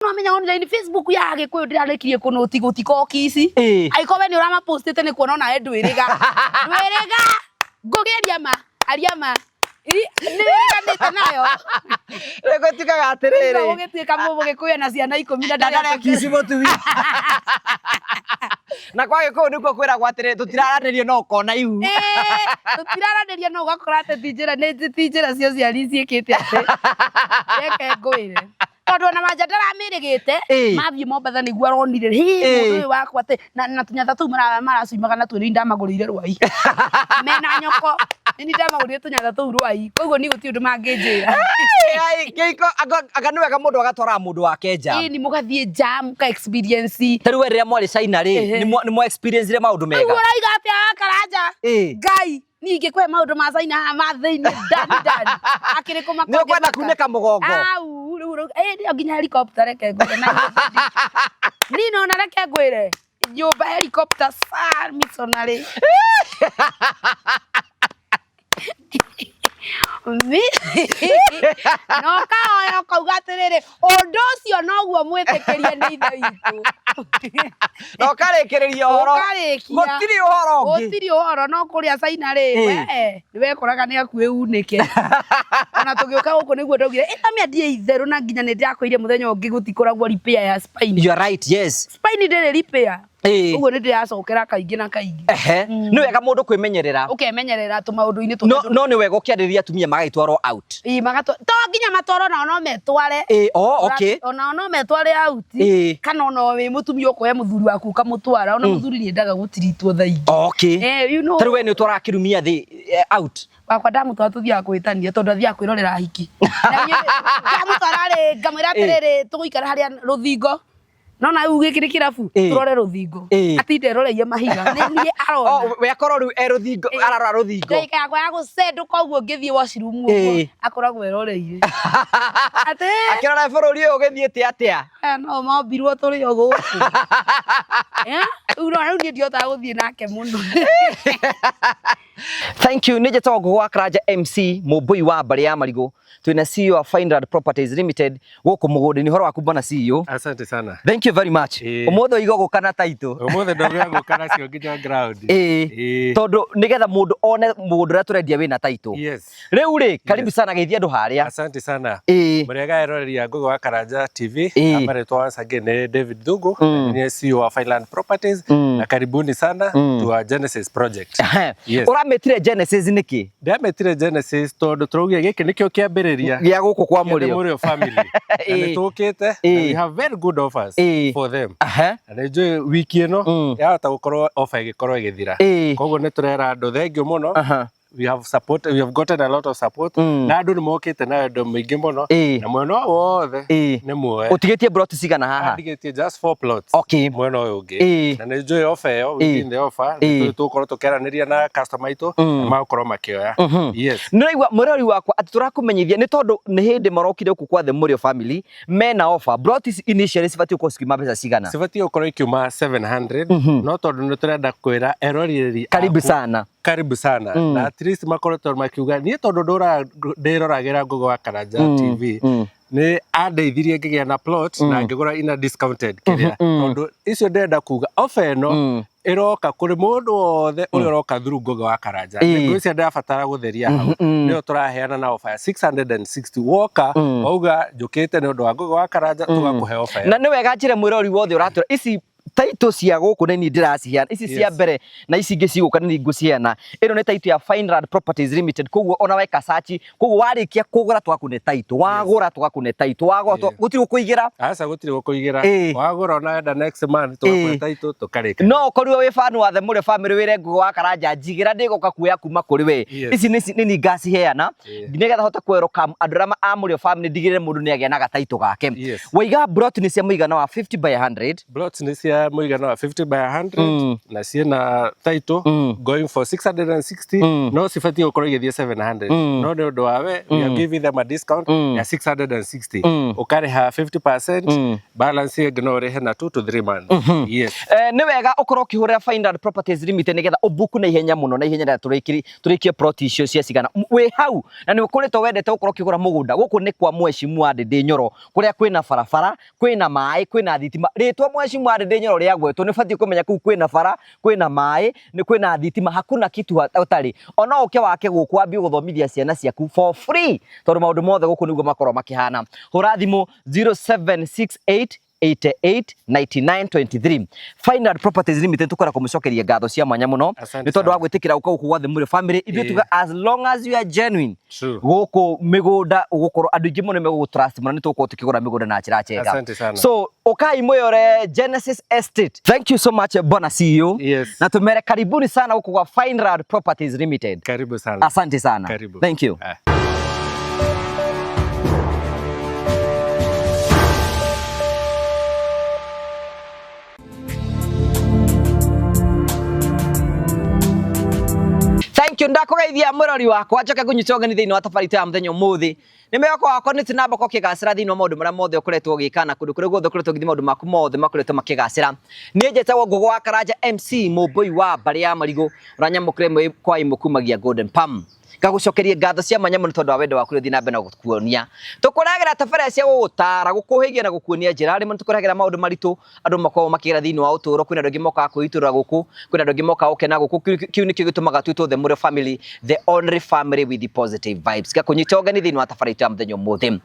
amenya online Facebook yake kwa ndirarekirie kunoti gutikoki ici aikowe ni urama postete ni kuona na ndwiriga ngugeria ma ariama nĩreganĩte nayo rego tikaga atiriri ũgĩtuĩka mũgĩkũyũ na ciana 10 na ndagara kisi mũtumi na kwa gĩkũyũ nĩkuo kwĩragwo atĩrĩ tũtiraranĩria no kona ihu tũtiraranĩria no ũgakora atĩ ti njĩra cio ciari ciĩkĩte atĩ reke ngwĩre tondũ na manja ndaramĩrĩgĩte mathiĩ Mombasa nĩguo aronire mũndũ ũyũ wakwa atĩ na tũnyatha tũu maracuimaga na tuo nĩ ndamagũrĩire rwai mena nyoko nĩ ndamagũrĩire tũnyatha tũu rwai koguo nĩ gũtirĩ ũndũ mangĩnjĩra Kĩiko anga nĩ wega mũndũ agatwara mũndũ wake jam nĩ mũgathiĩ jam ka experience tarĩ we rĩrĩa mwarĩ China rĩ nĩ mo experience rĩ maũndũ mega ũraiga atĩa Karanja Ngai ninge kwa maũndũ ma China ma thĩinĩ ndani akĩrĩ kũmakoge nĩ kwenda kunĩka mũgongo au ndio nginya helicopter reke ngwĩre na ni no na reke ngwĩre nyũmba helicopter sar missionary no kaoyo kauga atĩrĩrĩ ũndũ ũcio noguo mwĩtĩkĩrie nĩ ithe itũ no karĩkĩrĩria ũhoro gũtirĩ ũhoro no kũrĩa China rĩ we nĩwekoraga nĩ akuĩ unĩke ona tũgĩũka gũkũ nĩguo ndaugire ĩtamia ndiĩ itherũ na nginya nĩ ndĩrakwĩire mũthenya ũngĩ gũtikoragwo repair ya spine you are right yes spine ndĩrĩ repair uguo nĩ ndĩracokera kaingĩ na kaingĩ nĩ wega mũndũ kwĩmenyerera ũkemenyerera tũmaũndũ-inĩ tũtũ no nĩ wega ũkĩarĩrĩria atumia magaitwarwo out to nginya matwaro nao no metware okay ona no metware out kana ona wĩ mũtumia ũkoya mũthuri waku kamũtwara ona mũthuri nĩ endaga gũtiritwo thaingĩ okay you know tarĩ we nĩ ũtwara kĩrumia thĩ out wakwa ndamũtwara tũthiaga kwĩtania tondũ athiaga kwĩrorera hiki ndamũtwara rĩ ngamwĩra atĩrĩrĩ tũgũikara harĩa rũthingo no na ugĩkĩrĩ kĩrabu tũrore rũthingo atinde roreie mahiga nĩ arona we akorwo rĩu rũthingo ararora rũthingo ndeka yakwa ya gũcendũka ũguo ngĩthiĩ washroom ũguo akoragwo eroreire atĩ akĩrora bũrũri ũyũ ũgĩthiĩte atĩa no mombirwo tũrĩ o gũkũ rĩu niĩ ndiotaga gũthiĩ nake mũno thank you nĩ njĩtagwo Ngũgĩ Karanja MC mũmbũi wa mbarĩ ya marigũ twina CEO wa Fineland Properties Limited gũkũ mũgũnda-inĩ horo waku bwana CEO asante sana thank you very much ũmũthĩ igwa gũkana taito ũmũthĩ ndoga gũkana cio nginya ground tondũ nĩgetha mũndũ one mũgũnda ũrĩa tũrendia wĩna taito rĩu rĩ karibu sana geithia andũ harĩa asante sana mũrega eroreria Ngũgĩ Karanja TV amarĩtwa once again nĩ David Thugu ni CEO wa Fineland Properties na karibuni sana to our Genesis project ũrametire Genesis nĩkĩ ndametire Genesis tondũ tũraugire gĩkĩ nĩkĩo kĩambĩrĩria gĩa gũkũ kwa Mũrĩo family na nĩtũkĩte we have very good offers for them na njũĩ wiki ĩno yahota gũkorwo offer ĩgĩkorwo ĩgĩthira koguo nĩ tũrera andũ thengiũ mũno we have gotten a lot of support na andũ nĩ mokĩte na andũ mũingĩ mũno na mwena wothe nĩ muoe ũtigĩtie plot cigana haha ndigĩtie just 4 plots mwena ũyũ ũngĩ na nĩ njũĩ offer ĩyo within the offer tũkorwo tũkĩaranĩria na customer aitũ magũkorwo makĩoya yes nĩraigua mũrori wakwa atĩ tũrakũmenyithia nĩ tondũ nĩ hĩndĩ marokire gũkũ kwa The Mũrĩo family mena offer plots initially cibatiĩ gũkorwo cikiuma mbeca cigana cibatiĩ gũkorwo ikiuma 700 no tondũ nĩ tũrenda kwĩra erorĩrĩri karibu sana na at least makoretwo makiuga niĩ tondũ ndĩroragĩra Ngũgĩ Karanja TV nĩ andeithirie ngĩgĩa na plot na ngĩgũra ina discounted kĩrĩa tondũ icio ndĩrenda kuga offer ĩno ĩroka kũrĩ mũndũ wothe ũrĩa ũroka through Ngũgĩ Karanja ngwĩciria ndĩrabatara gũtheria hau nĩyo tũraheana na offer ya 660 woka wauga njũkĩte nĩ ũndũ wa Ngũgĩ Karanja tũgakũhe offer na nĩ wega njĩre mwĩrori wothe ũratũra ici taito cia gũkũ nĩ niĩ ndĩraciheana ici cia mbere na ici ingĩ cigũka nĩ ngũciheana ĩno nĩ taito ya Fineland Properties Limited koguo ona weka search koguo warĩkia kũgũra twakune taito wagũra twakune taito wagũra gũtirĩ gũkũigĩra aca gũtirĩ gũkũigĩra wagũra ona wenda next month twakune taito tũkarĩka no ũkorirwo wĩ fan wa The Mũrĩo family wĩre Ngũgĩ Karanja njigĩra ndĩgoka kuoya kuma kũrĩ we ici nĩ niĩ ngaciheana nĩgetha hote welcome andũ arĩa a Mũrĩo family ndigĩrĩre mũndũ nĩ agĩa na gataito gake waiga plot nĩ cia mũigana wa 50 by 100 plot nĩ cia muigana wa 50 by 100 na ciena title going for 660 no sifati ukorwo igithie 700 no ndio wawe we are giving them a discount ya 660 ukariha 50% balance ignore na 2 to 3 months. Yes, ni wega ukorwo kihurira Fine Properties Limited nigetha ubuku na ihenya muno na ihenya turikie plot icio cia cigana we hau na ni ukoretwo wendete ukorwo kigura mugunda guku ni kwa Mheshimiwa Ndindi Nyoro kuria kwina barabara kwina mai kwina thitima ritwa Mheshimiwa Ndindi Nyoro ria gwetwo ni fati kumenya kuu kwina bara kwina mai ni kwina thitima hakuna kitu utari ona uke wake guku ambi guthomithia ciana ciaku for free tondu maundu mothe guku niguo makorwo makihana hura thimu 0768 889923 Fine Properties Limited tukora kumucokeria ngatho cia mwanya muno ni tondu wa gwitikira uka guku gwathe muri family ithu tuga as long as you are genuine guku migunda ugukorwo andu ingi muno megugu trust muno ni tuko tukigura migunda na njira njega so ukai moyore Genesis Estate. Thank you so much bona CEO. Yes. Na tumere karibuni sana huko kwa Fine Properties Limited. Karibu sana. Asante sana. Karibu. Thank you. Thank you ndakugeithia murori wakwa njoke kunyitonga thiini wa tabarita ya muthenya umuthi ni meyoko wakwa ni tinamba ko kigacira thiini wa maundu maria mothe ukoretwo ugikana kundu kuri guothe ukoretwo ugithi maundu maku mothe makoretwo makigacira ni njetagwo Ngugi wa Karanja MC Mumbui wa Mbari ya Marigu uranyamukire kwa imukumagia Golden Palm gagucokerie ngatho cia manya muno tondu wa wendo waku uthi na mbere na gukuonia tukuragira tabara cia gugutara gukuhigia na gukuonia njira rimwe tukuragira maundu maritu andu makwa makigira thiini wa uturo kwina ndogi moka kuitura guku kwina ndogi moka ukena guku kiu ni kigutumaga twitwo the Mure family, the only family with the positive vibes gakunyitoga ni thiini wa tabara ita muthenya muthi ni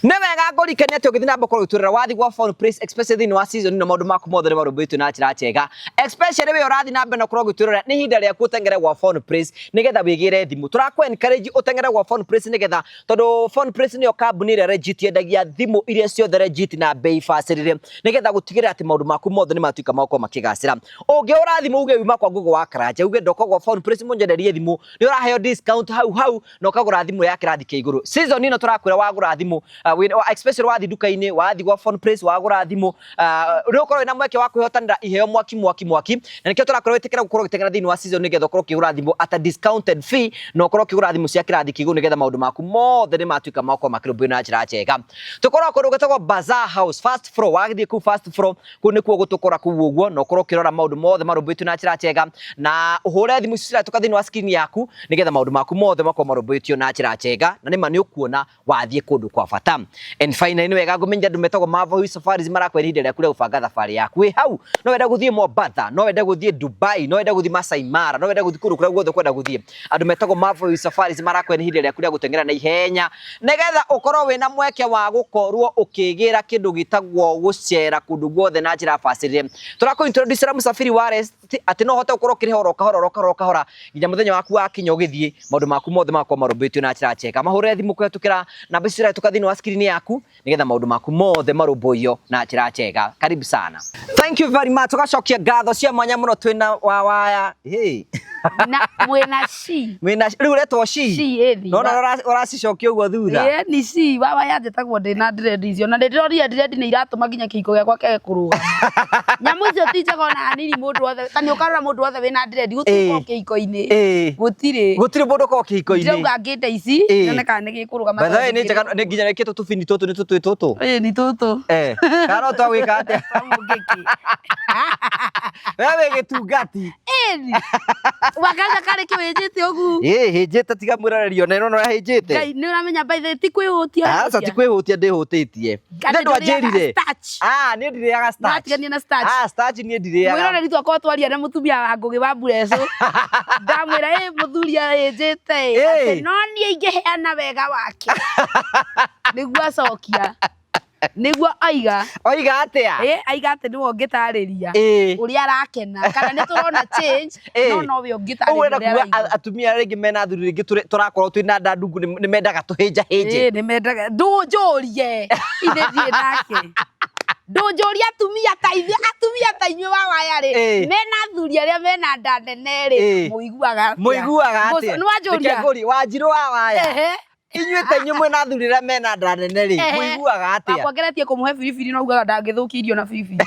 wega ngurikania ati ugithi na mbere kuiturira wathi gwa Phone Place especially thiini wa season no maundu maku mothe marubitu na njira njega especially we urathi na mbere na kurwo gwiturira ni hinda ria kutengere gwa Phone Place nigetha wigire thimu encourage utengere gwa Phone Place nigetha tondu Phone Place niyo kambuni ire legit yendagia thimu iria ciothe legit na bei facility nigetha gutigirira ati maundu maku mothe ni matuika mako makigacira ungi urathimo uge wima kwa Ngugi wa Karanja uge ndoko gwa Phone Place munjenderie thimu ni uraheo discount hau na ukagura thimu ya kirathi ke iguru season ino turakwira wagura thimu especially wathi duka-ini wathi gwa Phone Place wagura thimu ukorwo ina mweke wa kwihotanira iheo mwaki na nikio turakwira wetikira gukorwo gitengera thiini wa season nigetha ukorwo kigura thimu at a discounted fee na ukorwo kigura thimu cia kirathi kigu nigetha maundu maku mothe ni matuika mako makirubio na njira njega tukorwo kundu gitagwo Bazaar House first floor wathie ku first floor ku nikuo gutukora ku uguo na ukorwo kirora maundu mothe marubitio na njira njega na uhure thimu cia tuka thiini wa screen yaku nigetha maundu maku mothe mako marubitio na njira njega na nima ni ukuona wathie kundu kwa bata and finally ni wega ngumenya andu metagwo Marvel Safaris marakwenda hinde ria kuria ubanga thabari yaku we hau no wenda guthie Mombasa no wenda guthie Dubai no wenda guthie Masai Mara no wenda guthie kundu kuria guothe kwenda guthie andu metagwo Marvel Safaris marakwenda hinde ria kuria gutengera na ihenya nigetha ukorwo wina mweke wa gukorwo ukigira kindu gitagwo gucera kundu guothe na njira facility turako introduce Musafiri Wireless ati no hote ukorwo kiriho roka nginya muthenya waku wakinya ugithie maundu maku mothe makwa marubitio na njira njega mahure thimu kwetukira namba cia tukathini wa screen yaku nigetha maundu maku mothe maruboyo na njira njega karibu sana. Thank you very much tugacokia ngatho cia mwanya muno twina wa waya hey na mwena ci riu retwo ci no uracicokia uguo thutha ni ci baba yanjetagwo ndina dread icio na ndiroria dread ni iratuma nginya kiko giakwa kege kuruga nyamu icio tinjaga na hanini mundu wothe tani ukarora mundu wothe wina dread gutiko kiko-ini gutiri mundu ko kiko-ini ndauga ngite ici none kana ni gikuruga bathae ni njega ni nginya reketwo tubini tutu ni tutu ni tutu kana to wika atia wewe gitungati wakaza kare kiwenjete ogu hinjete tiga mwirarerio na no hinjete ngai ni uramenya by the ti kwihutia sa ti kwihutia ndihutĩtie ndio anjirire ni ndiriaga starch natigania na starch starch ni ndiriaga mwirore ritu akwa twaria na mutumia wa Ngugi wa Mbureco ndamwira muthuria hinjete ati no nie ingiheana wega wake niguo acokia niguo aiga atia aiga ati ni wongitariria uria arakena kana ni turona change no we ongitariria atumia ringi mena thuri ringi turakorwo twina ndandungu ni mendaga tuhinja hinje ni mendaga ndunjurie ithithie nake ndunjuria atumia ta inywe wa waya ri mena thuri aria mena nda nene ri muiguaga atia ni wanjuria Wanjiru wa waya Inyuĩ ta inyuĩ mwĩna athuri arĩa mena nda nene rĩ, mũiguaga atĩa? Wakwongeretie kũmũhe biribiri no ugaga ndangĩthũkia irio na biribiri.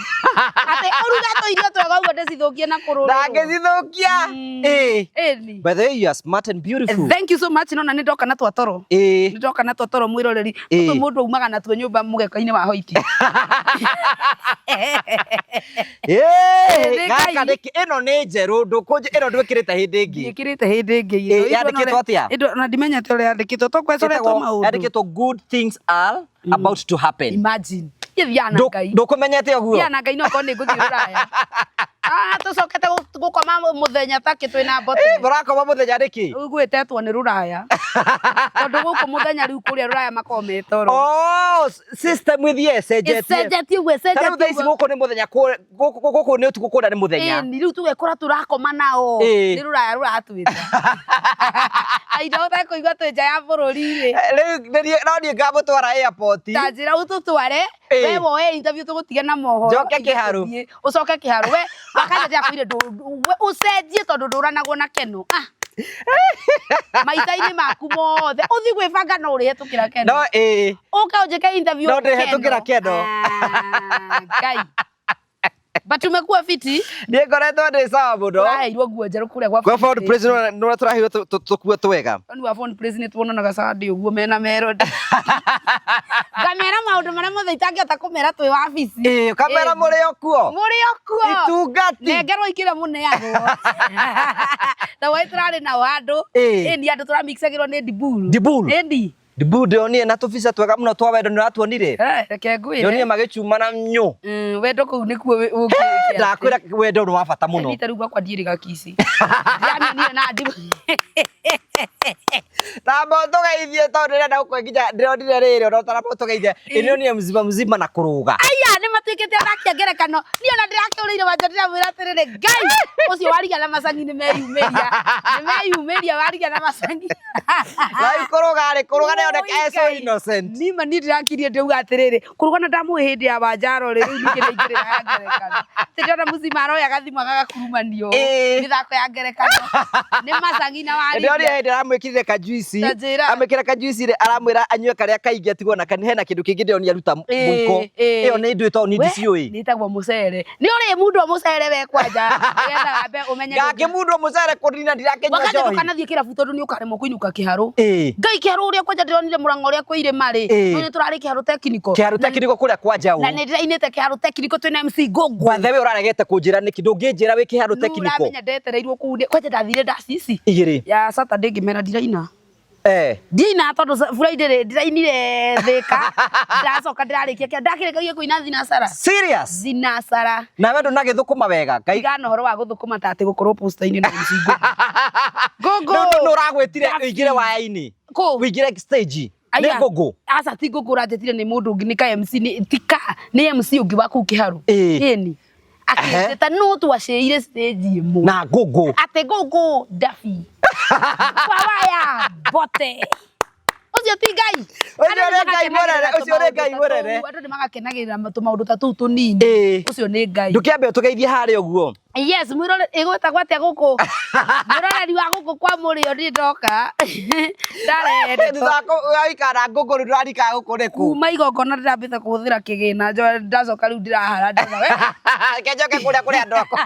Atĩ ũruga irio twega ũguo ndĩcithũkie na kũrũrwo. Ndangĩcithũkia. Ĩni. By the way, you are smart and beautiful. Thank you so much. Nona nĩ ndoka na twatoro. Nĩ ndoka na twatoro mwĩroreri. Mũndũ aumaga na tuo nyũmba mũgeka-inĩ wa hoiti. Gaka ĩno nĩ njerũ ndũkũnje ĩno ndwĩkĩrĩte hĩndĩ ĩngĩ. Ndĩkĩrĩte hĩndĩ ĩngĩ. Yandĩkĩtwo atĩa? Na ndimenyete ũrĩa yandĩkĩtwo tũkwecoretwo maũndũ. Yandĩkĩtwo good things are about to happen. Imagine. Thiana Ngai. Ndũkũmenyete ũguo? Thiana Ngai no korwo nĩ ngũthiĩ Rũraya. Tũcokete gũkoma mũthenya takĩ twĩna mbote. Mũrakoma mũthenya nĩkĩ? Gwĩtetwo nĩ Rũraya. Tondũ gũkũ mũthenya rĩu kũrĩa Rũraya makoragwo me toro. Oh, system ĩthiĩ ĩcenjetie. Ĩcenjetie ũguo ĩcenjetie. Tarĩu thaa ici gũkũ nĩ mũthenya gũkũ nĩ ũtukũ kũrĩa nĩ mũthenya. Ĩni rĩu tũgekora tũrakoma nao. Nĩ Rũraya rũratwĩta. Aida ũtakũigua twĩ nja ya bũrũri-rĩ. Rĩu no niĩ ngamũtwara airport. Ta njĩra ũtũtware. We woe interview tũgũtige na mohoro. Njoke kĩharũ. Ũcoke kĩharũ. We wakanja kwĩre ũcenjie tondũ ndũranagwo na Keno. Maita-inĩ maku mothe ũthi gwĩbanga no ũrĩhetũkĩra Keno. No Ũka ũnjĩke interview no ndĩhetũkĩra Keno. Ngai. But tumekuwa fiti. Nĩ ngoretwo ndĩ sawa mũno. Tũraheirwo nguo njerũ kũrĩa gwa Gwa Ford President no tũraheirwo tũkuo twega. Nĩ wa Ford President tuonanaga Sunday ũguo mena Melody. Kamera maũndũ marĩa mothe itangĩhota kũmera twĩ wabici. Kamera mũrĩ o kuo. Mũrĩ o kuo. Itungati. Nengerwo ikĩre mũneagwo. Na wai tũrarĩ nao handũ. Ĩni andũ tũramixagĩrwo nĩ Dibulu. Dibulu. Ĩni. Dibulu ndĩonire na tũbica twega mũno twa wendo nĩ ũratuonire. Reke ngwĩre. Ndĩonire magĩcuma na nyũ. Wendo kũu nĩkuo ũngĩkia. Ndakwĩra wendo nĩ wa bata mũno. Rita rĩu gwakwa ndirĩ gakici. Ndiamenire na Dibulu. Tamba ũtũgeithie tondũ ndĩrenda gũkũnginya ndĩronire rĩrĩ ona ũtaramba ũtũgeithie. Ĩnĩonire mzima na kũrũga. Aya nĩ matuĩkĩte athaki a ngerekano. Niĩ ona ndĩrakĩũrĩire wanja ndĩramwĩra atĩrĩrĩ Ngai ũcio wariga na macangi nĩmeyumĩria. Nĩmeyumĩria wariga na macangi. Ngai kũrũga nĩoneka so innocent. Nima niĩ ndĩrakirie ndĩuga atĩrĩrĩ kũrũga na ndamũĩ hĩndĩ ya wanjaro rĩ rĩu ningĩ nĩingĩrĩra ya ngerekano. Tĩndĩrona mũcima aroya gathimo agagakurumanio. Mĩthako ya ngerekano. Nĩ macangi na wariga. Ndĩronire hĩndĩ aramwĩkĩrire kajuici. Amwĩkĩra kajuici rĩ aramwĩra anyue karĩa kaingĩ atigwo na hena kĩndũ kĩngĩ ndĩronire aruta mũiko. Ĩyo nĩ ndwĩtwo nĩ ndiciũĩ. Nĩtagwo mũcere. Nĩ ũrĩ mundu wa mũcere we kwanja. Nĩgetha wambe ũmenye. Ngakĩmundwo mũcere kũnina ndirakĩnyua njohi. Wakati ndũkanathiĩ kĩrabu tondũ nĩ ũkaremwo kũinũka kĩharũ. Ngai kĩharũ ũrĩa kwanja ndĩronire mũrango ũrĩa kwĩ irĩma rĩ. Nĩ tũrarĩ kĩharũ technical. Kĩharũ technical kũrĩa kwanja na nĩ ndĩrainĩte kĩharũ technical twĩna MC Gogo. Gwathe we ũraregete kũnjĩra nĩkĩ ndũngĩnjĩra wĩ kĩharũ technical. Nũramenya ndetereirwo kũu kwanja ndathire ndacici. Igĩrĩ. Ya Saturday ngĩmera ndiraina. Ndina tondũ Friday rĩ ndĩrainire Thĩka. Ndacoka ndĩrarĩkia kĩa ndakĩrĩkagia kũina thinacara. Serious? Thinacara. Na we ndũnagĩthũkũma wega. Ngai gana ũhoro wa gũthũkũma ta atĩ gũkorwo poster-inĩ na MC Gogo. Nĩ ũragwĩtire ũingĩre waya-inĩ. Ũingĩre stage. Nĩ Gogo. Aca ti Gogo ũranjĩtire nĩ mũndũ ũngĩ nĩ ka MC nĩ MC ũngĩ wa kũu kĩharũ. Ĩni. Akĩnjĩta no twacĩire stage ĩmwe. Na Gogo. Atĩ Gogo ndabi. Kwa waya bote. Ucio ti Ngai. Ucio nĩ Ngai mũnene. Andũ nĩ magakenagĩrĩra tũmaũndũ ta tũu tũnini. Ucio nĩ Ngai. Ndũkĩambe ũtũgeithie harĩa ũguo. Yes, mwĩrore ĩgwĩtagwo atĩa gũkũ. Mwĩroreri wa gũkũ kwa mũrĩo ndĩ ndoka. Ndarehete. Waikara Gogo ndũrarikaga gũkũ nĩkũ. Kuma igongona ndĩrambĩte kũhũthĩra kĩgĩna ndacoka rĩu ndĩrahara ndaga. Njoke kũrĩa andũ akwa.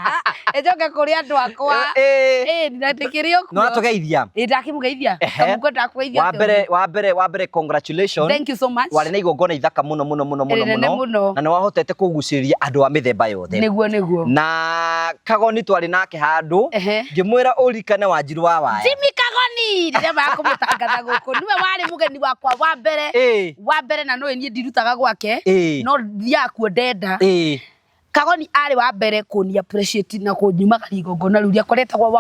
Njoke kũrĩa andũ akwa. Ndĩratĩkĩrio kuo. No tũgeithia. Ndakĩmũgeithia. Kamũkwe ndakũgeithia. Wa mbere congratulations. Thank you so much. Warĩ na igongona ithaka mũno. Na nĩ wahotete kũgucĩrĩria andũ a mĩthemba yothe. Nĩguo. Na Kagoni twarĩ nake handũ ngĩmwĩra ũrikane Wanjiru wa waya. Jimmy Kagoni rĩrĩa makũmũtangatha gũkũ niwe warĩ mũgeni wakwa wa mbere na no niĩ ndirutaga gwake no thiaga kuo ndenda. Kagoni arĩ wa mbere kũni appreciate na kũnyumagaria igongona rĩu rĩakwa rĩtagwo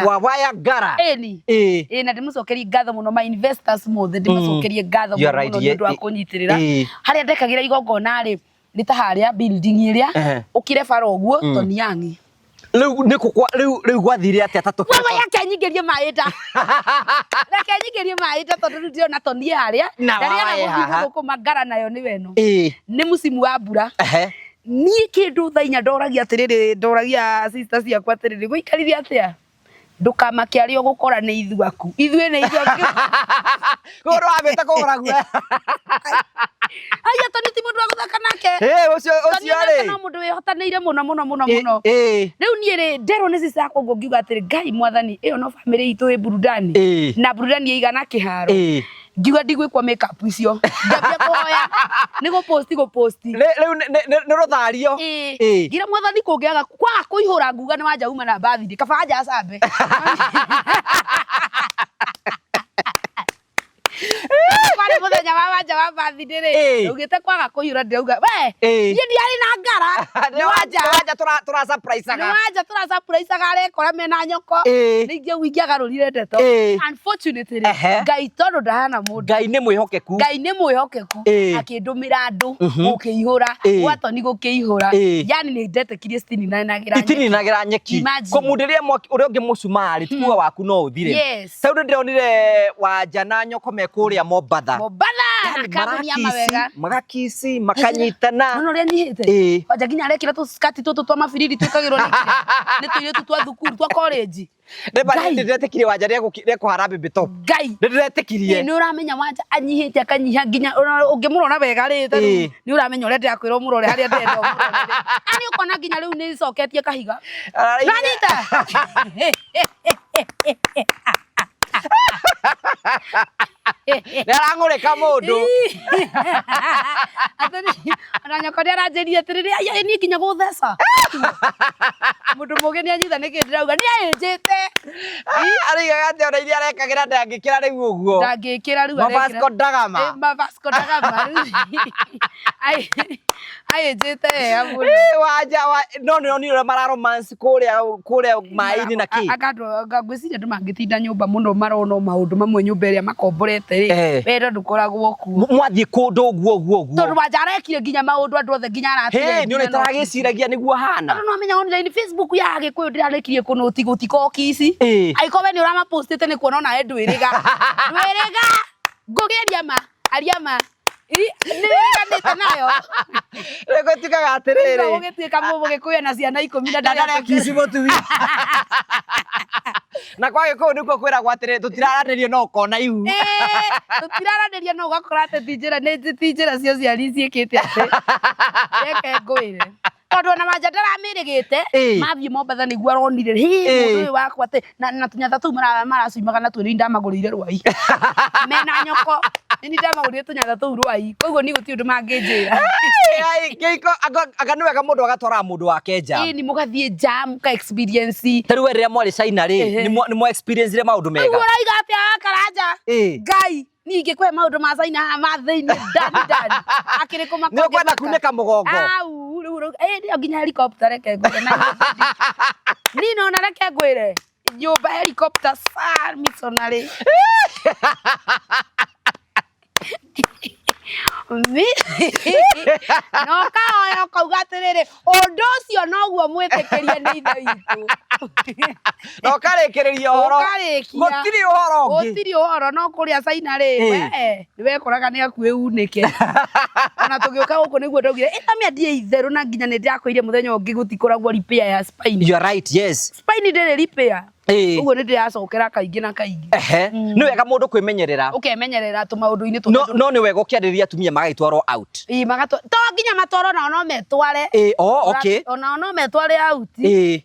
Wawaya Ngara. Ĩni. Na ndĩmũcokerie ngatho mũno ma investors mothe ndĩmũcokerie ngatho mũno nĩ ũndũ wa kũnyitĩrĩra. Harĩa ndekagĩra igongona rĩ nĩ ta harĩa building ĩrĩa ũkire bara ũguo Toniangi. Rĩu gwathire atĩa tatũ. Wewe yake nyingĩrie maĩ ta. Reke nyingĩrie maĩ ta tondũ rĩu ndĩrona Toni harĩa. Na rĩana gũkũ Ngara nayo nĩ weno. Nĩ musimu wa mbura. Niĩ kĩndũ tha inya ndoragia atĩrĩrĩ ndoragia sisters ciakwa atĩrĩrĩ gũikarithia atĩa. ndukamake ario gukora ni ithuaku ithue ni ithuaku Koro abeta kugura gua aya toni ti mundu aguthaka nake ucio ri no mundu wihotanire muno riu nie ri ndero ni cicakwo ngo ngiuga atiri Ngai mwathani iyo no family itu i burudani na burudani igana kiharo ngiuga ndigwikwa makeup icio ngambia kuhoya ni go post riu ni ruthario ngira mwathani kungiaga kwaga kuihura nguga ni wanja uma na birthday kaba anja acambe Kwani muthenya wa wanja wa birthday ri ugite kwaga kuihura ndirauga we nie ndiari na ngara ni wanja tura surprise aga ni wanja tura surprise aga rekora mena nyoko ningi wingiagarurire ndeto unfortunately Ngai tondu ndahana mundu Ngai ni mwihokeku akindumira andu ukihura gwatoni gukihura yani ni ndetekirie stini nagira nyeki kumudiria mwaki uria ungi mucumari tikuga waku no uthire sau ndionire wanja na nyoko mekuria Mobatha kambuni ya mawega magakisi makanyitana no ria nyihite wanja ginya arekira tu skati tutu twa mabiriri twikagirwo ni tuiretu twa thukuru twa college ndiretekirie wanja ria kuhara bito Ngai ndiretekirie ni uramenya wanja anyihite akanyiha ginya ungimurona wega ri taru ni uramenya uria ndirakwira umurore haria ndenda umurore ani ukona ginya riu ni coketie kahiga nanyita Ndarangurika mundu atari ananyoko ndaranjirie atiriri aya ni kinya gutheca mundu mugeni anyitha niki ndirauga ni ainjite arigaga ati ona iria arekagira ndangikira riu uguo ndangikira riu Vasco da Vasco da Gama ainjite amuru wanja no ni mara romance kuria mai-ini na ki ngwiciria ndu mangitinda nyumba muno marona maundu mamwe nyumba iria makomborete ri wendo ndukoragwo kuo mwathie kundu guo tondu wanja arekire ginya maundu andu othe ginya aratire ni ona taragiciragia niguo hana tondu no menya online Facebook ya Gikuyu ndirarekirie kunoti gutikoki ici aikobe ni urama postete ni kuona ona ndwiriga ngugeria ariama niriganite nayo rego tikaga atiriri ugituika mubu Gikuyu na ciana 10 na ndare kisi mutui na kwa Gikuyu nikuo kwiragwo atiri tutiraranirio no kona ihu tutiraranirio no ugakora ati tinjira ni tinjira cio ciari ciikite ati reke ngwire tondu na wanja ndaramirigite mathie Mobatha niguo aronire mundu uyu wakwa ati na tunyatha tu maracuimaga na twiri ndamagurire rwai mena nyoko ni ndamagurire tunyatha tu rwai koguo ni guti undu manginjira Keiko aga ni wega mundu agatwara mundu wake nja ni mugathie jam ka experience taru we riria mwari China ri ni mo experience ire maundu mega uraiga ati akaranja Ngai ninge kwe maundu ma China ma thiini ndani akiri kumakonja ni kwenda kuneka mugongo ndio ginya helicopter reke ngwire na ni no na reke ngwire nyumba helicopter sar missionary no kaoyo kauga atiriri undu ucio noguo mwitikirie ni ithe itu no karekereria horo gutiri uhoro no kuria China ri we niwekuraga ni akue unike ona tugiuka guku niguo ndaugire itamia ndie itheru na nginya ni ndirakoire muthenya ungi gutikoragwo repair ya spine you are right yes spine ndire repair uguo ni ndiracokera kaingi na kaingi ni wega mundu kwimenyerera ukemenyerera tu maundu-ini tu no ni wega ukiariria atumia magaitwarwo out magato to nginya matwaro na no metware okay ona no metware out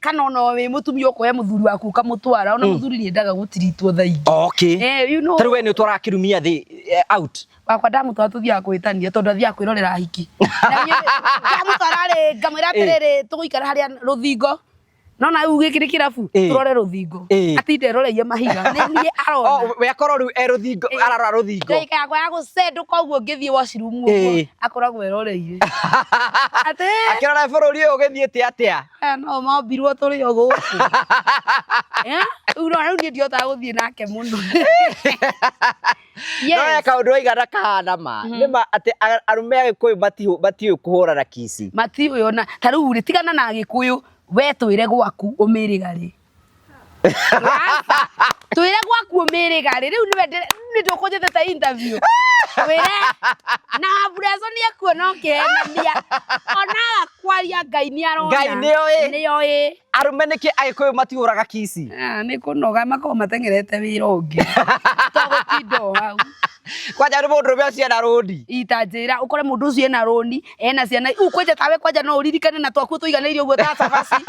kana no we mutumia ukoya muthuri waku kamutwara ona muthuri ni endaga gutiritwo thaingi okay you know taru we ni utwara kirumia thi out wakwa ndamutwara tuthia kwitania tondu athia kwirorera hiki ndamutwara ri ngamwira atiriri tuguikara haria ruthingo nona ugikiri kirabu turore ruthingo atinde roreie mahiga ni arona we akoro ru ruthingo arara ruthingo ndeka yakwa ya gucenduka uguo ngithie washroom uguo akoragwo eroreire ate akirora bururi uyu ugithiete atia no mambirwo turi o guku uro riu ndiota guthie nake mundu no kaundu igana kahana ma nima ati arume Agikuyu matiyo kuhurana kisi matiyo na taru ri tigana na Gikuyu we twire gwaku umirigari twire gwaku umirigari riu ni ndukunjete ta interview wire na Abrezo ni akuona okenania ona kwa twaria Ngai ni arona. Ngai nĩoĩ. Nĩoĩ. Arume nĩkĩ Agĩkũyũ matihũraga kici? Nĩ kũnoga makorwo matengerete wĩra ũngĩ. Tũgũtinda hau. Kwanja nĩ mũndũrũme ũcio ena rũni. Itanjĩra ũkore mũndũ ũcio ena rũni, ena ciana. Kwanja tawe kwanja no ũririkane na twaku tũiganĩire ũguo ta cabaci.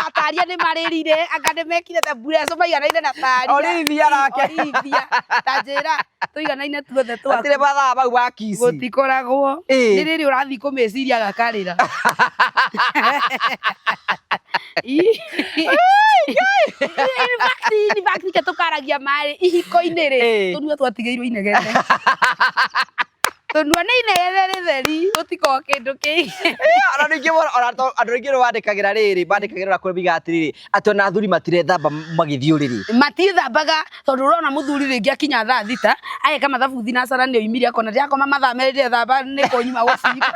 Ataria nĩ marĩrire, anga nĩ mekire ta mbureco maiganaine na taria. Olivia nake. Olivia. Tanjĩra tũiganaine tuothe twaku. Hatirĩ mathaa mau ma kici. Gũtikoragwo. Nĩ rĩrĩ ũrathiĩ kũmeciria agakarĩra. In fact ke tukaragia mari ihiko-inĩ rĩ tũnua twatigĩirwo inegene. Tũnua nĩ inegene rĩtheri gũtikorwo kĩndũ kĩngĩ. Ona ningĩ andũ aingĩ nĩmandĩkagĩra rĩrĩ, mandĩkagĩra kũrĩa biga atĩrĩrĩ atĩ ona athuri matirethamba magĩthiĩ ũrĩrĩ. Matirĩthambaga tondũ ũrona mũthuri rĩngĩ akinya thaa thita ageka mathabu thinacara nĩ oimire akona ndĩakoma mathaa merĩ ndĩrethamba nĩ kũnyuma gũciba.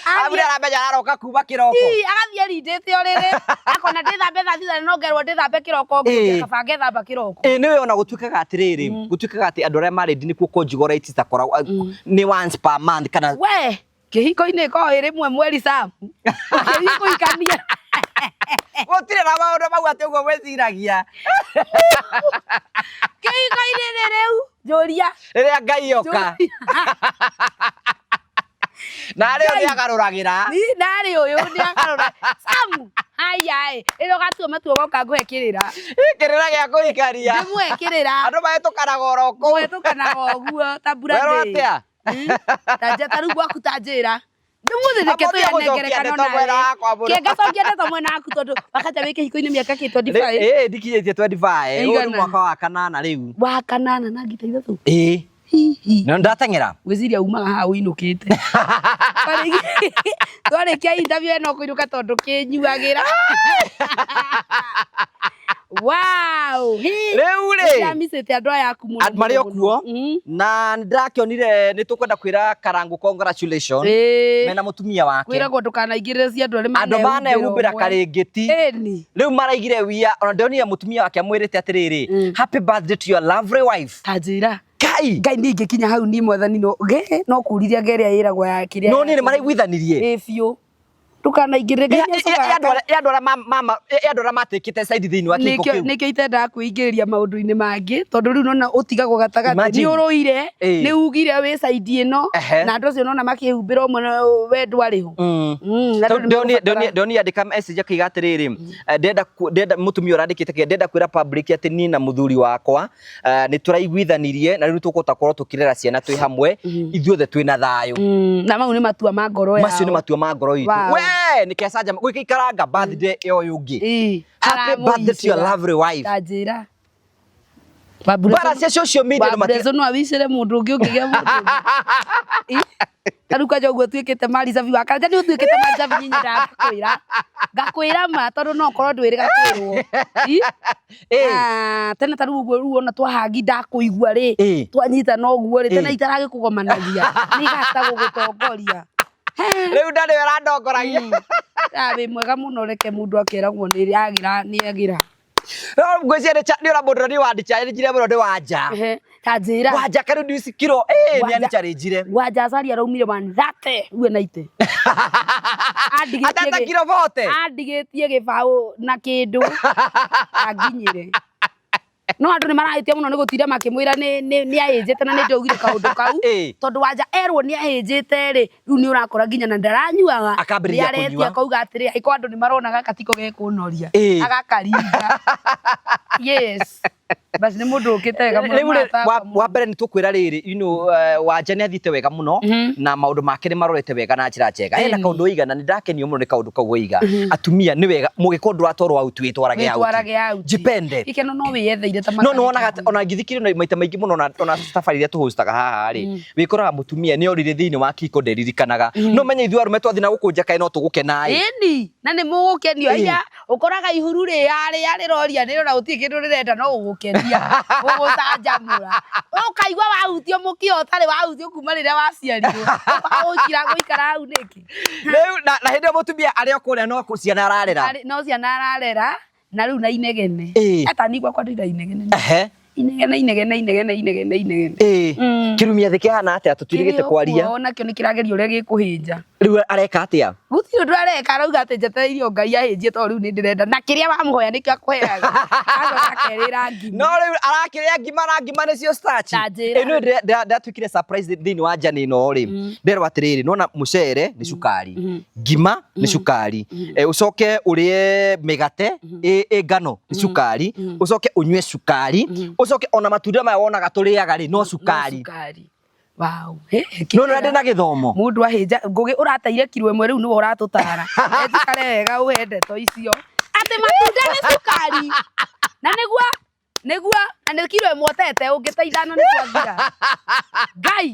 Abura aramenya aroka kuma kĩroko. Agathiĩ rindĩte ũrĩrĩ akona ndĩthambe thaa thita no ngerwo ndĩthambe kĩroko ngĩ kabanga thamba kĩroko. Nĩwe ona gũtuĩkaga atĩrĩrĩ, gũtuĩkaga atĩ andũ arĩa marĩ ndini kuo conjugal rights itakoragwo nĩ once per month kana we kĩhiko-inĩ ko rĩmwe mweri Sam. Kĩhiko-ikania. Gũtirĩ na maũndũ mau atĩ ũguo mwĩciragia. Kĩhiko-inĩ rĩu njũria rĩrĩa Ngai oka. Narĩ ũyũ nĩagarũragĩra. Narĩ ũyũ nĩagarũra. Sam ai ĩno gatua matua goka ngũhekĩrĩra. Kĩrĩra gĩa kũhikania. Ndĩmwekĩrĩra. Andũ mahĩtũkanaga oro kũu. Mahĩtũkanaga ũguo ta burathĩ. Werwo atĩa? Tanjeta rĩu gwaku tanjĩra. Ndĩmũthĩrĩke tũyanengerekano nawe. Kĩngacokia ndeto mwena waku tondũ wakanja wĩ kĩhiko-inĩ mĩaka 25. Ndikinyĩtie 25. Ũyũ nĩ mwaka wa 8 rĩu. Wa 8 na ngita ithatũ. Na ndateng'era. Gwĩciria umaga haha ũinũkĩte. Twarĩkia interview ĩno kũinũka tondũ kĩnyuagĩra. Wow! Rĩu rĩ. Ndamicĩte andũ aya aku mũno. Marĩ o kuo. Na ndakĩonire nĩ tũkwenda kwĩra Karangũ congratulations. Mena mũtumia wake. Kwĩragwo ndũkanaingĩrĩre cia andũ arĩa manehumbĩra karĩngĩti. Rĩu maraigire wia ona ndionire mũtumia wake amwĩrĩte atĩrĩrĩ happy birthday to your lovely wife. Tanjĩra. Ngai nĩ ingĩkinya hau niĩ mwathani no kũriria ngeria ĩragwo ya kĩrĩa. No nĩ maraiguithanirie. Biũ. Ndũkanaingĩrĩre andũ arĩa matĩkĩte side thĩinĩ wa kĩhiko kĩu. Nĩkĩo itendaga kwĩingĩrĩria maũndũ-inĩ mangĩ tondũ rĩu nona ũtigagwo gatagatĩ. Nĩ ũrũire nĩ ugire wĩ side ĩno na andũ acio nona makĩhumbĩra ũmwe we ndwarĩ ho. Ndionire andĩka message akĩiga atĩrĩrĩ ndenda mũtumia ũrandĩkĩte kĩrĩa ndenda kwĩra public atĩ niĩ na mũthuri wakwa nĩ tũraiguithanirie na rĩu tũgũkorwo tũkĩrera ciana twĩ hamwe ithuothe twĩna thayũ. Na mau nĩ matua ma ngoro yao. Macio nĩ matua ma ngoro itũ. Nikesanja gwikikaranga birthday yo yungi. Happy birthday to your lovely wife. Tanjĩra. Bara cia social media no mati. No awicire mundu ungi ukigea mundu. Taruka joguo twikite mari sabi wa kanja ni utwikite mari sabi nyinyi ngakwira ma tondu no korwo ndwire gakwirwo. Tene taru uguo ona twahangi ndakuigua ri twanyita no guo ri tena itarage kugomanagia ni gata gugutongoria. Rĩu ndarĩ arandongoragia. Wĩ mwega mũno reke mũndũ akĩragwo nĩ agira. Ngwĩciria nĩ ũra mũndũ nĩ wandichallenge mũno nĩ Wanja. Tanjĩra. Wanja kĩrĩa ndisikiro nĩ andichallenge. Wanja Acaria araumire 130 rĩu ena 90. Atata kiro 40. Andigĩtie gĩbaũ na kĩndũ anginyire. No andũ nĩ marahĩtia mũno nĩ gũtira makĩmwĩra nĩ ahĩnjĩte na nĩ ndaugire kaũndũ kau tondũ Wanja erwo nĩ ahĩnjĩte rĩ rĩu nĩ ũrakora nginya na ndaranyuaga nĩ aretia akauga atĩrĩ aiko andũ nĩ maronaga katiko gekũnoria agakaringa. Yes. Basi nĩ mũndũ ũkĩte wega mũno. Wa mbere nĩ tũkwĩra rĩrĩ Wanja nĩ athiĩte wega mũno na maũndũ make nĩ marorete wega na njĩra njega. Hena kaũndũ oigana nĩ ndakenio mũno nĩ kaũndũ kau oiga. Atumia nĩ wega mũgĩkorwo ndũratwarwo out wĩtwarage out. Jipende. Ikeno no wĩyetheire ta no onaga ona ngithikire maita maingĩ mũno ona safari iria tũhostaga haha rĩ wĩkoraga mũtumia nĩ orire thĩinĩ wa kiko nderirikanaga no menye ithuĩ arũme twathi na gũkũnja kaĩ no tũgũkenaĩ. Ĩni na nĩ mũgũkenio aya ũkoraga ihuru rĩarĩ roria nĩ rora ũtirĩ kĩndũ rĩrenda no ũgũkenia ũgũcanjamũra ũkaigua wahutio mũkio ũtarĩ wahutio kuma rĩrĩa waciarirwo ũkira gũikara hau nĩkĩ. Rĩu na hĩndĩ mũtumia arĩ kũrĩa no ciana ararera no ciana ararera na rĩu na inegene atanigwa kwa ndĩra inegene inegene kirumia thĩ kĩhana atĩa tũtirigĩte kwaria nakĩo nĩ kĩrageria ũrĩa gĩkũhĩnja Riu areka atia? Gutiri ndu areka arauga ati njetereirio Ngai ahĩnjie to riu ni ndirenda na kiria wamuhoya nikio akũheaga acoka akerĩra ngima no riu arakĩrĩa ngima na ngima nĩcio starch ĩno ndatwĩkire surprise thĩinĩ wa njane ĩno rĩ nderwo atĩrĩrĩ nona mũcere nĩ cukari ngima nĩ cukari ucoke ũrĩe mĩgate ĩ ngano nĩ cukari ucoke ũnyue cukari ucoke ona matunda maya wonaga tũrĩaga rĩ no cukari. Wow. No ndĩ na gĩthomo. Mũndũ ahĩnja ngũgĩ ũrateire kiro ĩmwe rĩu nĩwe ũratũtara. Etikare wega ũhende to icio. Atĩ matunda nĩ cukari. Na nĩguo na nĩ kiro ĩmwe ũtete ũngĩteithana nĩ kwathira. Ngai.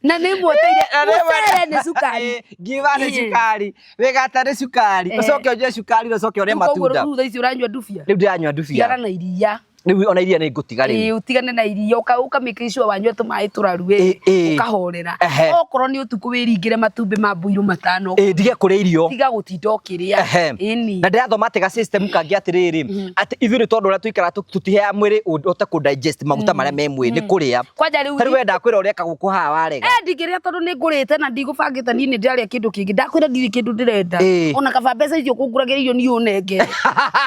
Na nĩ mweteire mũcere nĩ cukari. Ngima nĩ cukari. Wegata nĩ cukari. Ucoke ũnyue cukari ucoke ũrĩe matunda. Rĩu thaa ici ũranyua ndubia. Rĩu ndĩranyua ndubia. Yara na iria. Rĩu ona iria nĩ ngũtiga rĩu. Utigane na iria make sure wanyua tũmaĩ tũraru ukahorera. Okorwo nĩ ũtukũ wĩringĩre matumbĩ ma mbũirũ matano. Ndige kũrĩa irio. Tiga gũtinda ũkĩrĩa. Ĩni. Na ndĩrathoma atĩ ga system kangĩ atĩrĩrĩ atĩ ithuĩ tondũ ũrĩa tũikara tũtiheaga mwĩrĩ ũhote ku digest maguta marĩa me mwĩrĩ nĩ kũrĩa. Kwanja rĩu tarĩ wenda kwĩra ũreka gũkũ haha warega. Ndingĩrĩa tondũ nĩ ngũrĩte na ndigũbangĩte niĩ nĩ ndĩrarĩa kĩndũ kĩngĩ. Ndakwĩra ndirĩ kĩndũ ndĩrenda. Ona kaba mbeca icio kũngũragĩra irio niĩ ũnengere.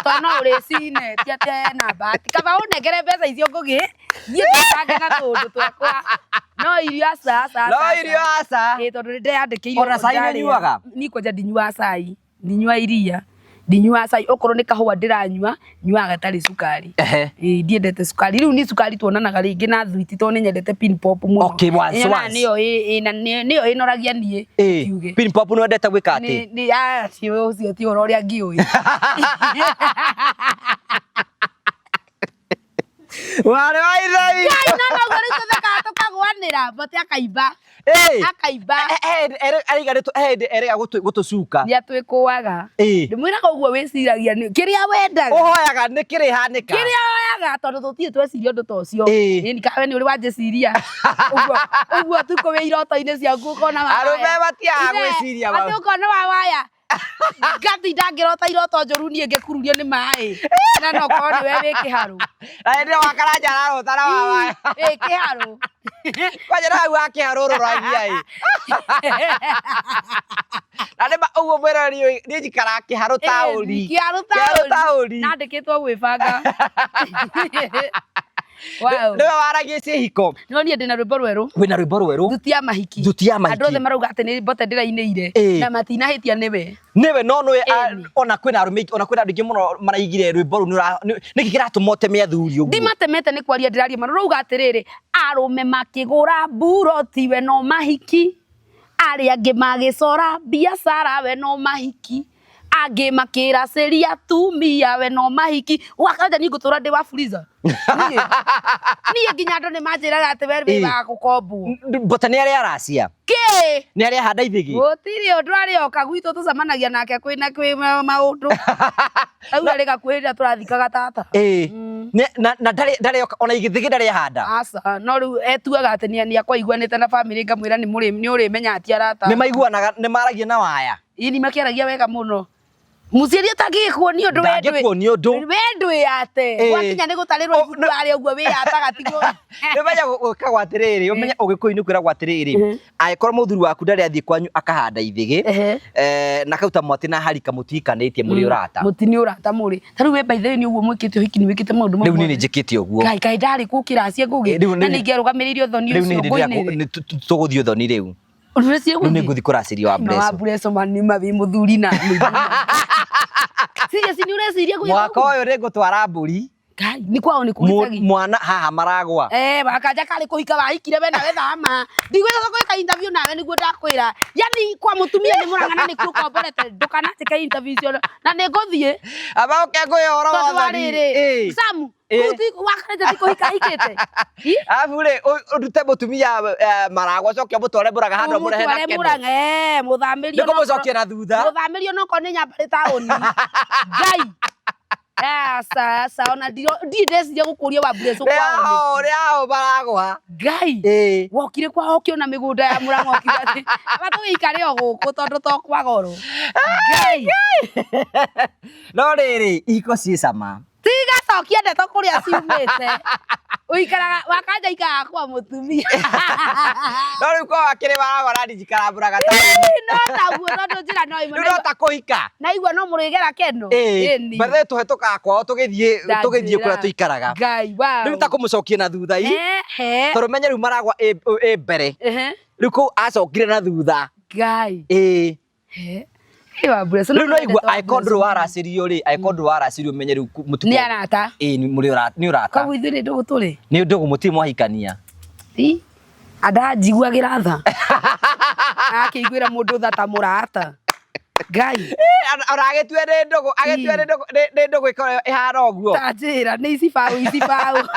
Tondũ no ũrĩcine ti atĩ na bahati. Kaba ũnengere mbeca icio ngũgĩ thiĩ tũbange na tũndũ twakwa. No irio aca. No irio aca. Tondũ nĩ ndeyandĩkĩire. Ona cai nĩ nyuaga. Niĩ kwanja ndinyuaga cai. Ndinyua iria. Ndinyua cai okorwo nĩ kahũa ndĩranyua nyuaga gatarĩ cukari. Ndiendete cukari. Rĩu ni cukari tuonanaga rĩngĩ na thwiti to nĩ nyendete pin pop mũno. Okay, once. Nĩyo ĩnoragia niĩ kiuge. Pin pop nĩ wendete gwĩka atĩ? Nĩ ũcio ti ũhoro ũrĩa ngĩũĩ. Wale wa ithai. Ngai no gũrĩ tũtheka tũkagwanĩra bote akaimba. Akaimba. Erega gũtũcuka. Nĩ atwĩkũaga. Ndĩmwĩraga ũguo wĩciragia kĩrĩa wendaga. Ũhoyaga nĩ kĩrĩ hanĩka. Kĩrĩa woyaga tondũ tũtirĩ tweciria ũndũ ta ũcio. Ni kawe nĩ ũrĩ wanjĩciria. Ũguo tu kũwĩ iroto-inĩ ciaku ũkona waya. Arũme matiaga gwĩciria. Atĩ ũkona waya. Ngatinda ngĩrota iroto njũru niĩ ngĩkururio nĩ maĩ. Na no korwo nĩ we wĩ kĩharũ. Na nĩ wakaranja ararota na waya. Wĩ kĩharũ. Kwanja na hau akĩharũ rũragia ĩ. Na nĩ ũguo mwĩra nĩ njikara kĩharũ taũni. Kĩharũ taũni. Nandĩkĩtwo gwĩbanga. Wow. Nĩwe waragia ciĩhiko. No niĩ ndĩna rwĩmbo rwerũ. Wĩna rwĩmbo rwerũ? Thuti ya mahiki. Thuti ya mahiki. Andũ othe marauga atĩ nĩ mbote ndĩrainĩire. Na matinahĩtia nĩwe. Nĩwe no nĩwe ona kwĩna arũme ona kwĩna andũ aingĩ mũno maraigire rwĩmbo rũu nĩkĩ kĩratũma ũteme athuri ũguo. Ndimatemete nĩ kwaria ndĩraria ma rauga atĩrĩrĩ arũme makĩgũra mburoti we no mahiki. Arĩa angĩ magĩcora biacara we no mahiki. Angĩ makĩracĩria tumia we no mahiki. Wakanja niĩ ngũtũra ndĩ wa Fuliza. Niĩ nginya andũ nĩ manjĩraga atĩ we wĩigaga gũkombwo. Mbota nĩ arĩa aracia. Kĩ? Nĩ arĩa handa ithigi. Gũtirĩ ũndũ arĩa oka gwitũ tũcemanagia nake kwĩna maũndũ. Au arĩ gakuhĩ rĩrĩa tũrathikaga tata. Na ndarĩ oka ona igithigi ndarĩ handa. Aca no rĩu etuaga atĩ nĩ akwaiguanĩte na bamĩrĩ ngamwĩra nĩ ũrĩmenya ati arata. Nĩ maiguanaga nĩ maragia na waya. Ini makĩaragia wega mũno. Musiria tagĩkwo nĩ ũndũ wendwe ate wakinya nĩ gũtarĩrwo ibuku arĩa ũguo wĩyataga tigwo nĩ menya gwĩka gwatirĩrĩ ũmenya ũgĩkũinĩ kwĩra gwatirĩrĩ angĩkorwo mũthuri waku ndarĩ athiĩ kwanyu akahanda ithigi na kauta mwatĩ na harika mũtikanĩtie mũrĩ ũrata mũtini ũrata mũrĩ tarĩu we by the way nĩ ũguo mwĩkĩte ũhiki nĩ wĩkĩte maũndũ mamwe rĩu nĩ njĩkĩte ũguo kaĩ ndarĩ kũkĩracia ngũgĩ na nĩ ngĩarũgamĩrĩirio thoni ũcio ngũinĩ tũgũthiĩ thoni rĩu nĩ ngũthi kũraciria wa Blesso wa Blesso mani mabi mũthuri na Sija si ni ureciria gwe mwaka ũyũ nĩ ngũtwara mbũri Ngai ni kwao ni kuritagi mwana haha maragwa bakaja kale kuhika bahikire we nawe thama ndigwĩra gwĩka interview nawe nĩguo ndakwĩra yani kwa mũtumia nĩ mũrangana nĩ kukomborete ndukanatĩka interview icio na nĩ ngũthiĩ aba ũkengũyora wathani Samu kuti wakarete kuhika hikĩte afu rĩ ũrute mũtumia maragwa cokia mũtware mũraga handũ mũrehe na kene mũthamĩrio nĩ kũmũcokera thutha mũthamĩrio no konĩ nyambarĩ taũni Ngai Sasa ona ndĩreciria gũkũria wa Blesso kwao rĩao baragwa Ngai wokire kwao kĩona mĩgũnda ya Mũrang'o kiuga atĩ abatũgĩikare o gũkũ tondũ tokwa goro Ngai no rĩrĩ ihiko ciĩ cama Tiga cokia ndeto kuria ciumite. Uikaraga wakaja ikaga kwa mutumia. No riu ko akiri waragora ndijikarambura gatani. No taguo no njira no imwe. No ta kuhika. Na igua no murigera keno. Eni. Bathe tuhetuka kwao tugithie kuria tuikaraga. Ngai wa. Riu ta kumucokia na thutha ii. Toru menye riu maragwa mbere. Riu ko acokire na thutha. Ngai. Riu no igua aikondro waracirio ri aikondro waracirio menye riu mutuko. Ni arata. Ni urata. Koguo ithuĩ nĩ tũrĩ. Nĩ ndugu mutimu ahikania. Anda njiguagĩra tha. Akĩiguĩra mũndũ tha ta mũrata. Ngai. Aragĩtue nĩ ndugu, agĩtue nĩ ndugu ĩkorwo ĩhana ũguo. Ta njĩra nĩ icibaũ.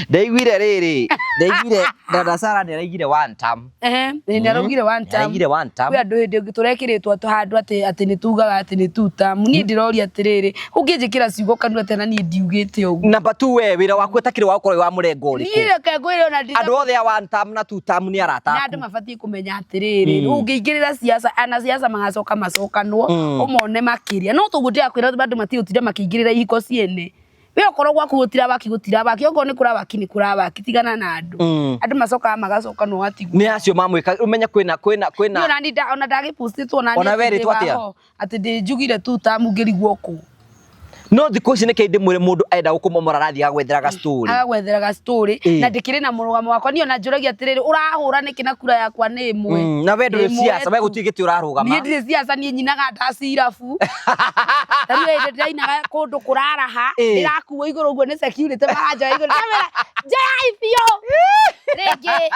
Ndaiguire rĩrĩ, ndaiguire Dada Sarah nĩ araigire one term. Nĩ araugire one term. Araigire one term. Kwĩ andũ hĩndĩ ĩngĩ tũrekĩrĩtwo handũ atĩ nĩ tugaga atĩ nĩ two term. Niĩ ndĩroria atĩrĩrĩ, ũngĩnjĩkĩra ciugo kanua atĩ na niĩ ndiugĩte ũguo. Number 2 we wĩra waku ũtakĩrĩ wa gũkorwo wa mũrengo ũrĩkũ. Niĩ reke ngwĩre ona andũ othe a one term na two term nĩ arata aku. Na andũ mabatiĩ kũmenya atĩrĩrĩ, ũngĩingĩrĩra siasa ana siasa magacoka macokanwo ũmone makĩria. No tũguo ndĩrakwĩra andũ matigũtinda makĩingĩrĩra ihiko ciene. We okorwo gwaku gutira baki okorwo ni kura baki tigana na andu macokaga magacoka no atigu ni acio mamwika umenya kwina ni ona ndagipostitwo na ona weritwo atia ati ndinjugire tu tamungirigwo ku no thikũ ici nĩkĩ ndĩmwĩre mũndũ enda gũkũmomora arathi agagwetheraga story na ndikire na mũrugamo wakwa ni ona njũragia atĩrĩrĩ ũrahũra nĩkĩ na kura yakwa nĩ ĩmwe na we ndũrĩ siasa we gũtigĩte ũrarũgama niĩ ndirĩ siasa niĩ nyinaga ndasi irabu tarĩ hĩndĩ ndĩrainaga kũndũ kũraraha ndĩrakuo igũrũ ũguo nĩ security maranjoya igũrũ kamera njoya biũ rĩngĩ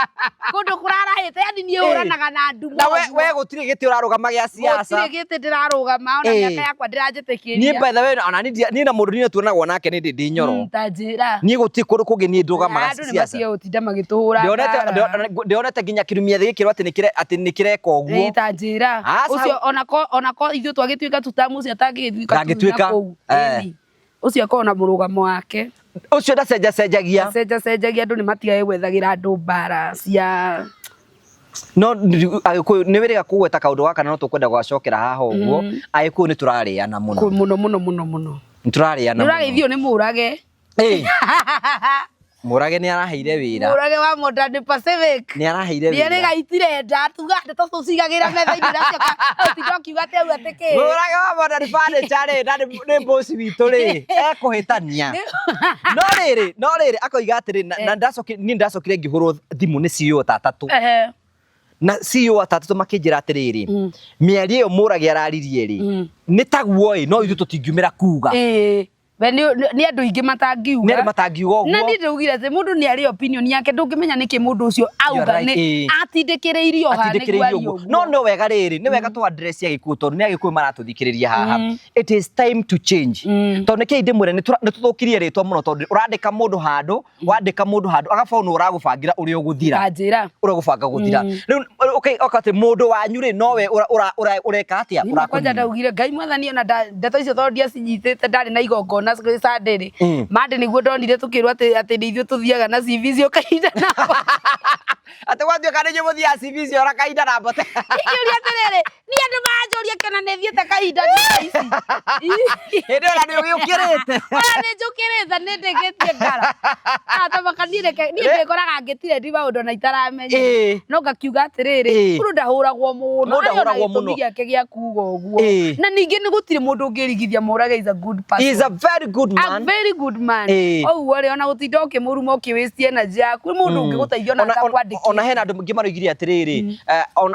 kũndũ kũrarahĩte yani niĩ hũranaga na ndumo na we gũtirĩ gĩtĩ ũrarũgama gĩa siasa gũtirĩ gĩtĩ ndĩrarũgama ona mĩaka yakwa ndĩranjĩtĩkĩria niĩ by the way ona ni na mũndũ niĩ tuonagwo nake nĩ ndĩ nyoro tajira niĩ gũtirĩ kũndũ kũngĩ niĩ ndũgamaga siasa andũ nĩ gũtinda magĩtũhũra ndĩonete nginya kĩrumia gĩkĩrwo atĩ nĩ kĩreka ũguo tajira ũcio onako ithuĩ twagĩtuĩka tutamu ũcio atangĩtuĩka ũcio akona mũrũgamo wake ũcio ndacenjagia andũ nĩ matigae gwethagĩra andũ mbara cia no nĩ wĩrĩga kũgweta kaũndũ gaka no tũkwenda gwacokera haha ũguo Agĩkũyũ nĩ tũrarĩana mũno nĩ tũrarĩana mũno nĩũrageithio nĩ Mũrage Mũrage nĩ araheire wĩra Mũrage wa Modern Pacific nĩ araheire wĩra nĩ gaitire nda tuga ndeto tũcigagĩra metha-inĩ iracioka tidokiuga atĩ au atĩkĩ Mũrage wa Modern Furniture nĩ boss witũ rĩ ekũhĩtania no rĩrĩ akoiga atĩrĩ na ndacokire ngĩhũrwo thimũ nĩ CEO tatatũ na CEO atatũ makĩnjĩra atĩrĩrĩ mĩario ĩyo Mũrage araririe rĩ nĩ taguo no ithuĩ tũtingiumĩra kuga we nĩ andũ ingĩ matangiuga ũguo na niĩ ndaugire atĩ mũndũ nĩ arĩ opinion yake ndũngĩmenya nĩkĩ mũndũ ũcio auga nĩ atindĩkĩrĩirio haha nĩguo no wega rĩrĩ nĩ wega tũ address ya Gĩkũyũ tondũ nĩ Agĩkũyũ maratũthikĩrĩria haha it is time to change tondũ nĩkĩ ndĩmwĩre nĩ tũthũkirie rĩtwa mũno tondũ ũrandĩka mũndũ handũ wandĩka mũndũ handũ agabaũnũ ũragũbangĩra ũrĩa ũgũthira ũragũbanga gũthira rĩu okay okate mũndũ wanyu rĩ nowe ũreka atĩa ũrakwenja ndaugire Ngai mwathani ona ndeto icio tondũ ndiacinyitĩte ndarĩ na igongona na Sunday mande niguo ndonire tukirwa atĩ nĩ ithuĩ tuthiaga na CV cio kahinda na atĩ gwatuĩka nĩ nyũmũthia CV cio kahinda na mbote ikĩũria atĩrĩrĩ niĩ andũ manjũria kana nĩ thiĩte kahinda na ici hĩndĩ ĩyo nĩ ũgĩũkĩrĩte nĩ njũkĩrĩte nĩ ndĩgĩtie ngara atamaka niĩ ndĩkoraga ngĩtire maũndũ na itaramenya no ngakiuga atĩrĩrĩ mũndũ ndahũragwo mũno gĩtũmi gĩake gĩa kuuga ũguo na ningĩ nĩ gũtirĩ mũndũ ũngĩrigithia Mũrage is a good person. He is a very good man. A very good man. Oguo rĩ ona gũtinda ũkĩmũruma ũkĩ-waste energy yaku mũndũ ũngĩgũteithia ona atakwandĩkĩra ona hena andũ angĩ maroigire atĩrĩrĩ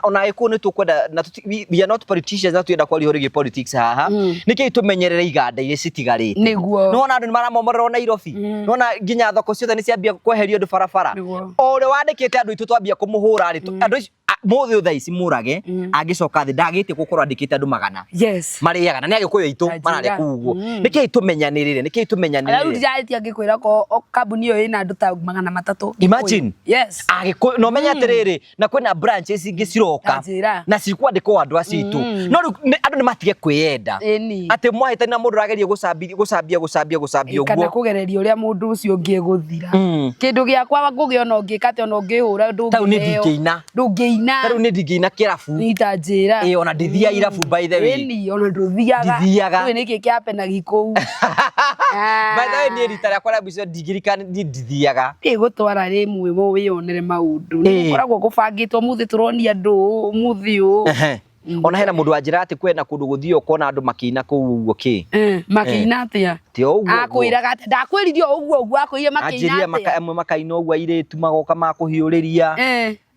ona Agĩkũyũ nĩ tũkwenda na we are not politicians na twenda kwarĩho rĩgiĩ politics haha nĩkĩ tũmenyerere iganda iria citigarĩte nĩguo no ona andũ nĩ maramomorerwo Nairobi no na nginya thoko ciothe nĩ ciambia kweherio andũ barabara o ũrĩa wandĩkĩte andũ itũ twambia kũmũhũra rĩ andũ ici mũthĩ thaa ici Mũrage angĩcoka thĩ ndagĩte gũkorwo andĩkĩte andũ magana marĩaga na nĩ Agĩkũyũ aitũ mararĩa kũu ũguo nĩkĩ tũmenyanĩrĩre rĩu ndĩratia ngĩkwĩra ko kambuni ĩyo ĩna andũ ta 300 imagine Agĩkũyũ no menya atĩrĩrĩ na kwĩna branches ingĩ ciroka na cikwandĩkwo andũ acitũ no andu ni matige kwiyenda ati mwahita na mundu rageria gucambia kana kugereria uria mundu ucio ngiguthira kindu giakwa ngugiona ungikate ona ungihura ndungiina taru ni ndingiina kirabu nitanjira ona ndithia irabu by the way ni ona nduthiaga ni niki kiapena gikou by the way ni rita riakwa ria bicio ndingirikana ndithiaga gutwara rimwe mo wionere maundu ni koragwo gubangitwo muthi turonia andu muthi ona hena mundu anjira ati kwena kundu guthio ukona andu makiina kuu uguo ki makiina atia ti uguo akwiraga ati ndakwiririo uguo akwire makiina atia amwe makaina uguo airetu magoka makuhiuriria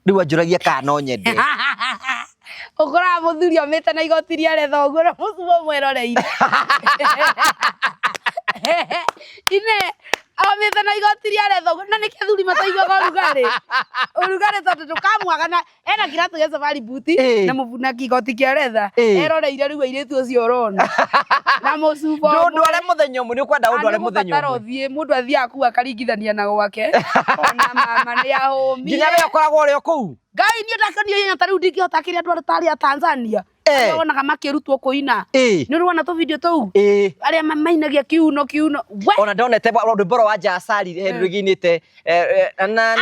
riu anjuragia kana nyende ukora muthuri omete na igoti ria retho uguo na musumo mweroreire ine amete na igoti ria retho na niki athuri mataigwaga urugari tondu tukamwaga na ena kiratu gia safari buti na mubuna kigoti kia retha eroreire riu airetu ucio urona na musubo ndware muthenya umwe ni ukwenda ndware muthenya umwe mundu athia akuwa karingithania na gwake ona mama ni ahumi nginya we ukoragwo uri kuu Ngai ni ndakanio yenya tariu ndingihota kiria andu atari a Tanzania wonaga makirutwo kuina ni urona to video tou aria mainagia kiuno ona ndonete rwimbo wa Jasari ruginite na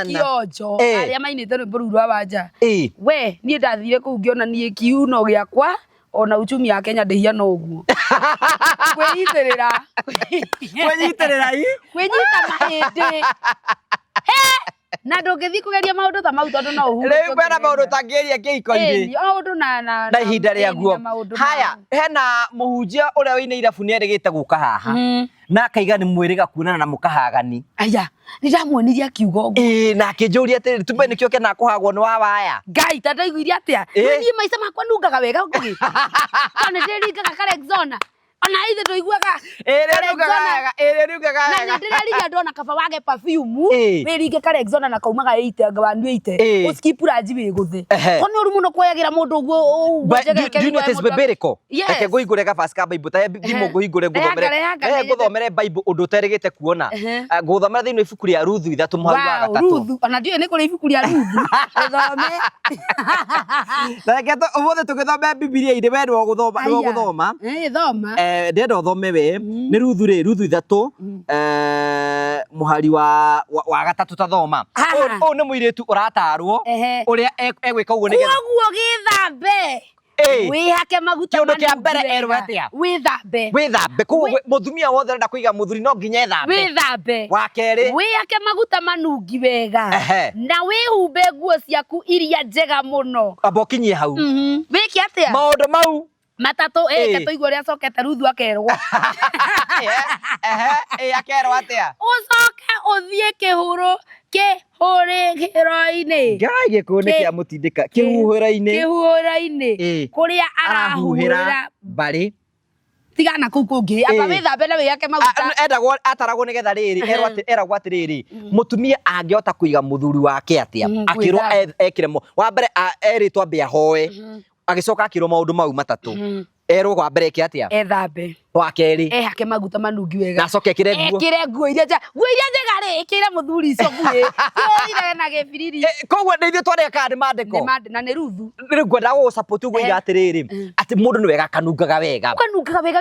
kionjo aria mainite rwimbo rwa wanja we ni ndathire kuu ngiona ni kiuno giakwa ona uchumi ya Kenya ndihiana uguo kwiyitirira mahindi na ndungithi kugeria maundu ta mau tondu no uhuru riu kwena maundu tangiria kiiko-ini maundu na ihinda riaguo haya hena muhunjia uria wina irabu ni erigite guka haha na akaiga ni mwiriga kuonana na mukahagani aya ni ndamuoniria kiugo na akinjuria ati tumbe nikio kena kuhagwo ni wa waya Ngai tataiguire atia ni maica makwa nungaga wega ngugi ona ndiringaga Karexona ona ithe tuiguaga riugaga na ndiriria ndona kaba wage perfume wiringe Karexona na kaumaga 80 anga wandu 80 uskipura njibi guthi koni uri muno kuyagira mundu uguo do you know this biblical eke guhingure ga fast ka bible ta thimo guhingure guthomere bible undu terigite kuona guthomera thiini ibuku ria Ruthu 3 muhari wa 3 Ruthu ona ndio ni kuri ibuku ria Ruthu uthome na keto umothe tugithoma Biblia inde wendwo guthoma thoma ndenda uthome we ni Ruthu 3 muhari wa 3 ta thoma o ni muiretu uratarwo uria egwika uguo ni guo githambe wihake maguta kiundu kia mbere erwa atia withambe kuguo muthumia wothe renda kuiga muthuri no nginya ethambe withambe wa keri wihake maguta manungi wega na wihumbe nguo ciaku iria njega muno abokinyie hau wiki atia maundu mau matatu katuigua ria cokete Ruthu akerwo akerwo atia ucoke uthie kihuriro-ini ngai gikuni kia mutindika kihuriro-ini kuria arahuhira bari tigana kuu kungi aba withambe na wihake maguta endagwo ataragwo nigetha riri eragwo atiriri mutumia angihota kuiga muthuri wake atia akirwo ekire wa mbere eritwo ambe ahoe agicoka akirwo maundu mau matatu erwo kwa mbere ki atia ethambe wa keri ehake maguta manungi wega na coke ekire nguo iria njega ri ikire muthuri icio ngui ire na gibiriri koguo ndeithio tware kandi mandiko na ni Ruthu riu ngwenda gå support uguo iga atiriri ati mundu ni wega kanungaga wega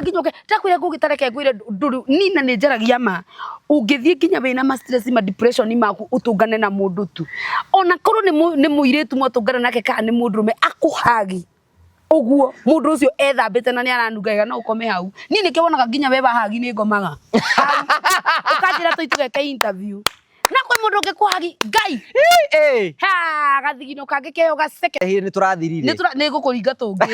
nginyoke takwire ngugitareke ngwire nduru nina ni njaragia ma ungithie nginya wina ma stress ma depression maku utungane na mundu tu ona korwo ni muiretu mutungana nake kana ni mundurume akuhagi uguo mundu ucio ethambite na ni aranungaga no ukome hau ni nikiwonaga nginya weba hagi ni ngomaga ukajira tuitugeke interview na kwe mundu ngikuhagi Ngai gathigino kangi keo gaceke ni turathirire ni ngukuringa tungi na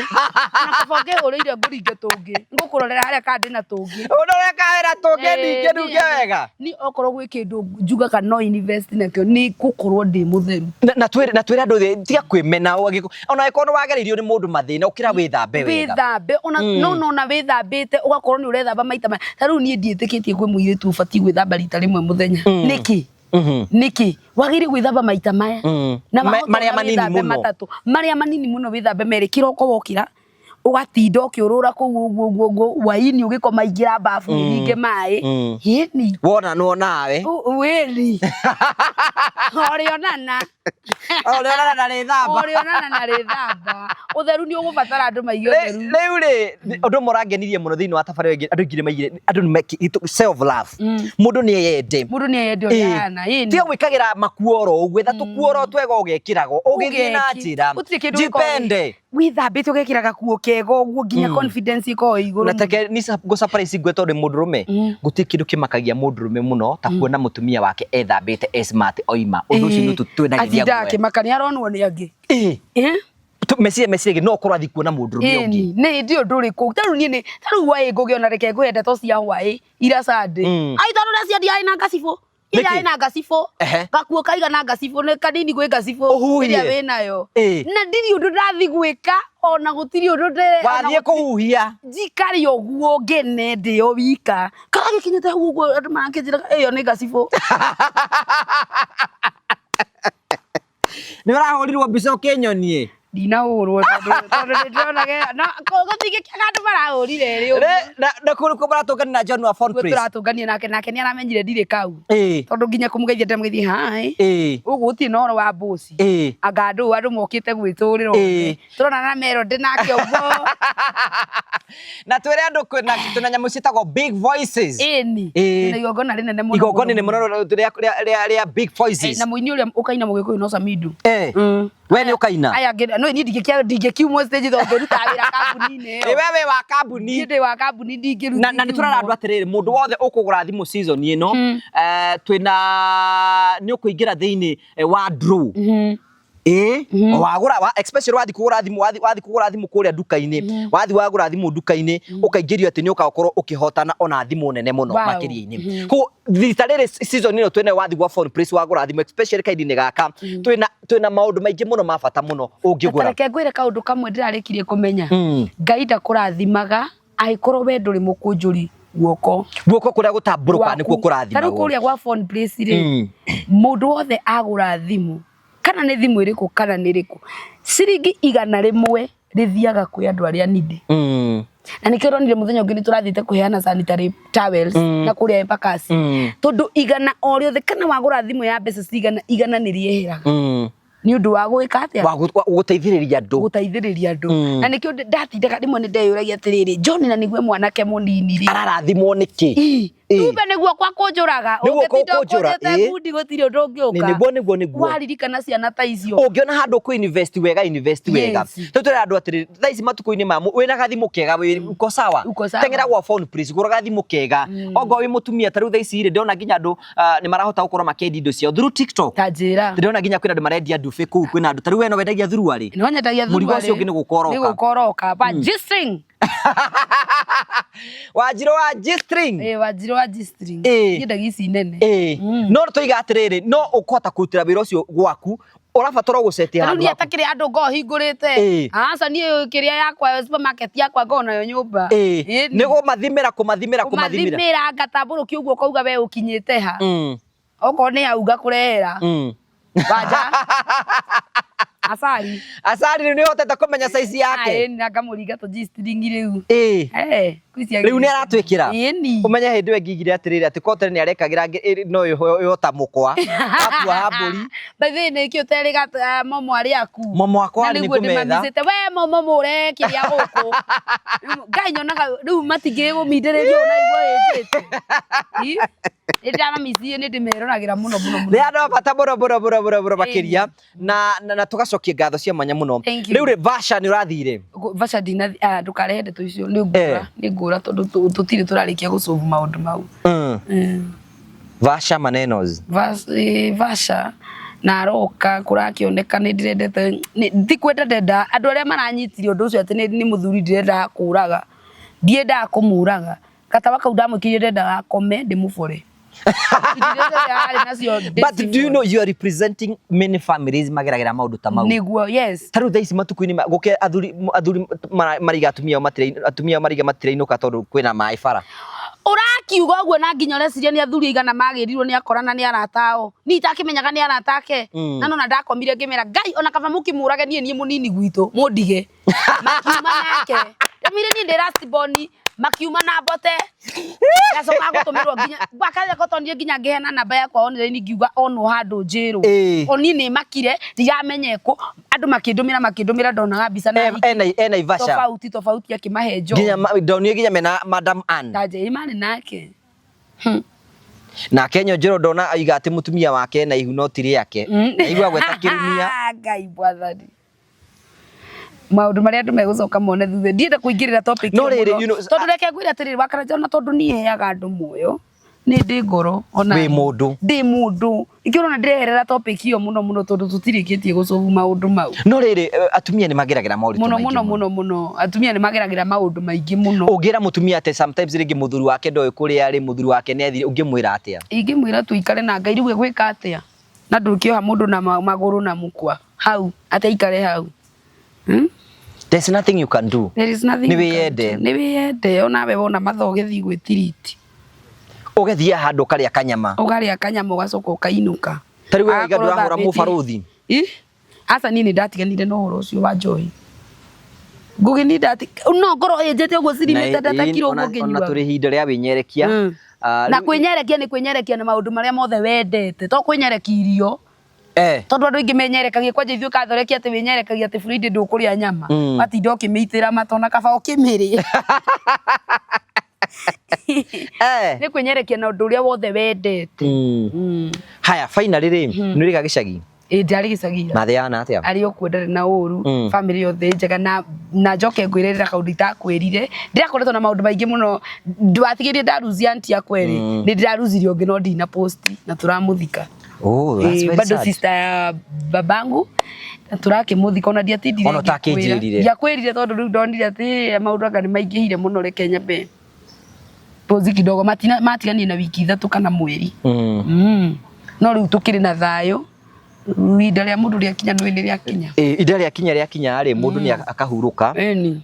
kaboge uriire nguringa tungi ngukurorera haria kandi na tungi uroreka wera tungi ninge nunge wega ni okorwo gwi kindu njugaga no invest nakio ni gukorwo ndi mutheru na twire andu tiga kwimena ona ikono wageririo ni mundu mathina ukira withambe wega withambe ona no withambite ugakorwo ni urethamba maita tariu ni ndietikitie kwi muiretu ubati gwithamba rita rimwe muthenya niki wagiri gwithamba maita maya na maria manini muno matatu maria manini muno withambe meri kiroko wokira ugatinda ukiurura ku uguo waini ugikoma ingira bafu ninge mai yeni wona no nawe weli orionana na rithamba utheru ni ugubatara andu maigi utheru riu ri undu morangenirie muno thiini wa tafari wengi andu ngire maigire andu ni self love mundu ni yende oriana yeni tio gwikagira makuoro ugwetha tukuoro twega ugekirago ugithie na njira depende withambite ugekira gakuo kega uguo nginya confidence iko iguru na take ni go surprise gweto ri mundurume guti kindu kimakagia mundurume muno ta kuona mutumia wake ethambite smart oima undu ucio ni tutwenagiria gwe akimakania aronwo ni angi mesirie no korwa thi kuona mundurume ungi ni ndio nduri ku taru ni taru wai ngugiona reke ngwenda to cia wai ira sande ai taru na cia dia ina ngacifo ira ina ngacifo gakuo kaiga na ngacifo ne kanini gwe ngacifo ira we nayo na ndiri undu ndathi gwika ona gutiri undu ndere wathie kuhuhia jikari oguo ngene ndio wika kage kinyete hugo andu manginjira iyo ni ngacifo ni urahurirwo mbica ukinyonie ndinahurwo tondu ndionage na guthigika andu marahurire ri na kuri maratungania na John wa Phone Praise turatungania nake ni aramenyire ndire kau tondu nginya kumugeithia ndamgeithia hai ugu uti noro wa boss anga andu mokite gwiturira turona na Melody nake ugo na twere andu tuna nyamu citagwo Big Voices ni igongona rinene muno igongona ni muno ria Big Voices na muini uria ukaina mugikuyu no Samidu we ni ukaina aya no ni ndigekiumwo stage thonge ruta wira kambuni-ini wewe wa kambuni ndi wa kambuni ndingiruta na niturara andu atiriri mundu wothe ukugura thimu season ino twina ni ukuingira thiini wa draw wagura especially wathi kugura thimu kuria duka-ini wathi wagura thimu duka-ini ukaingirio ati ni ukakorwo ukihotana ona thimu nene muno makiria-ini ko thitare season ino twene wathi wa Phone Praise wagura thimu especially kaidi-ini gaka twina maundu maingi muno mabata muno ungigura reke ngwire kaundu kamwe ndirarikirie kumenya Ngai ndakurathimaga aikorwo we nduri mukunjuri guoko kuria gutamburuka nikuo kurathima taru kuria gwa Phone Praise ri mundu wothe agura thimu kana ni thimu iriku kana ni iriku ciringi 100 rithiaga kwi andu aria nindi na nikiro ni muthenya ungi ni turathite kuheana sanitary towels na kuria empakasi tondu 100 o riothe kana wagura thimu ya mbeca cigana 100 ni rieheraga ni undu wa gwika atia wa guteithiriria andu na nikio ndatindaga rimwe ni ndeyuragia atiriri John na nigwe mwanake munini ri ararathimwo niki Tube niguo kwa kunjuraga ungitinde ngudi gutiri undu ungiuka niguo waririkana ciana ta icio ungiona handu ku invest wega tutire andu atiri thaici matuko-ini mamu wina gathimu kega uko sawa tengera gwa Phone Praise gura gathimu kega ongo wi mutumia taru thaici ri ndona nginya andu ni marahota gukorwo makendi indo ciao through TikTok tajira ndona nginya kwina andu marendia ndufe ku kwina andu taru we no wendagia thuruari no nyendagia thuruari murigo ucio ungi ni gukoroka ba G-string Wanjiru wa G-string Wanjiru wa G-string nyendagia ici nene no tuiga atiriri no ukota kutira wira ucio gwaku urabatara guceti handu ndio atakire andu ngo hingurite aca ni kiria yakwa supermarket yakwa ngo nayo nyumba nigo kumathimira ngatamburu kiugo kauga we ukinyite ha oko ni auga kurehera baja asari ni hotete kumenya size yake ni ngamuringa to G-string riu riu ni aratwikira umenya hindi we ngigire atiriri ati kotere ni arekagira no yota mukwa akwa hamburi bathi ni ki uteriga momo ari aku momo akwa ni kumetha we momo mure kiria guku Ngai nyonaga riu matingire gumindiririo na igwa yitite ndana misi ni ndimeroragira muno ni andu bata bora makiria na tugacokia ngatho cia manya muno riu ri Vasha ni urathire Vasha dina ndukarehe ndeto icio ni ngura tondu tutire turarikia gusolve maundu mau Vasha manenos Vasha na roka kurakioneka ni ndirendete ti kwenda ndenda andu aria maranyitirio undu ucio ati ni muthuri ndirenda kuraga ndienda kumuraga katawa kau ndamwikirie ndenda akome ndimubore but do you know you are representing many families mageragira maundu ta mau niguo yes taru thaici matuku-ini guke athuri mariga atumia matira inuka tondu kwina mai bara akiuga ũguo na nginya reciria nĩ athuri igana magĩrirwo nĩ akorana nĩ aratao ni itakimenyaga nĩ aratake na no ndakomire ngĩmera Ngai ona kaba mũkimũrage niĩ mũnini gwitũ mũndige makiuma nake ndamire niĩ ndĩ last born makiuma na mbote yacoka gũtũmirwo nginya bakaje kotonire nginya ngĩhena namba yakwa online ngiuga ono handũ njĩrũ oni nĩ makire ndigamenyeko andũ makĩndũmĩra ndonaga mbica na ena Ivasha tofauti akĩmahe njo nginya ndonire nginya mena Madam Ann ndaje imani nake na Kenya njero ndona aiga atĩ mutumia wake na ihu no tiri yake aigua gweta kĩrumia Ngai bwathani maundu maria andu megucoka mone thutha ndienda kuingirira topic no riri tondu reke ngwira atiri wakaraja ona tondu nie heaga andu muoyo ni ndi ngoro ona wi mundu ndi mundu ikirona ndireherera topic iyo muno tondu tutirikitie gucovu maundu mau no riri atumia ni mageragira maundu muno atumia ni mageragira maundu maingi muno ungira mutumia ate sometimes ringi muthuri wake ndoe kuria ari muthuri wake ni athire ungimwira atia ingimwira tuikare na Ngai riwe gwika atia na ndukioha mundu na maguru na mukwa hau ataikare hau There's nothing you can do. There is nothing. Ni wiyende ona we wona matho gethi gwitiriti. Ugethia handu karia kanyama. Ugaria kanyama ugacoka ukainuka. Tari we iga ndurahura mubaruthi. Asa nini ndatiganire no horo ucio wa Joy. Ngugi ni ndati no ngoro ejete ugo cirimete ndatakiro ugo nginywa. Ona turi hinda ria winyerekia. Na kwinyerekia ni kwinyerekia na maundu maria mothe wendete. To kwinyerekirio. Tondu andu ingi menyerekagia kwanja ithuĩ kathorekia ati winyerekagia ati burindi ndukuria nyama watinda ukimiitira matona kaba ukimiria ni kwinyerekia na undu uria wothe wendete haya finally ri ni riga gicagi ndiari gicagi mathiana atia ari okwendere na uru family yothe njega na njoke ngwirira kaundu itakwirire ndirakoretwo na maundu maingi muno ndwatigirie ndaruzia anti akweri ni ndiraruzirie ungi no ndina post na turamuthika. Oh, that's very bado sad. Sister ya babangu turake muthika ona ndiatindire ono takinjirire yakwirire tondu riu ndonire ati maundu anga ni maingihire muno re Kenya be pozi kidogo matiganie na wiki 3 kana mweri no riu tukiri na thayo Ida ria mundu ria kinya nwini ria kinya ida ria kinya ari mundu ni akahuruka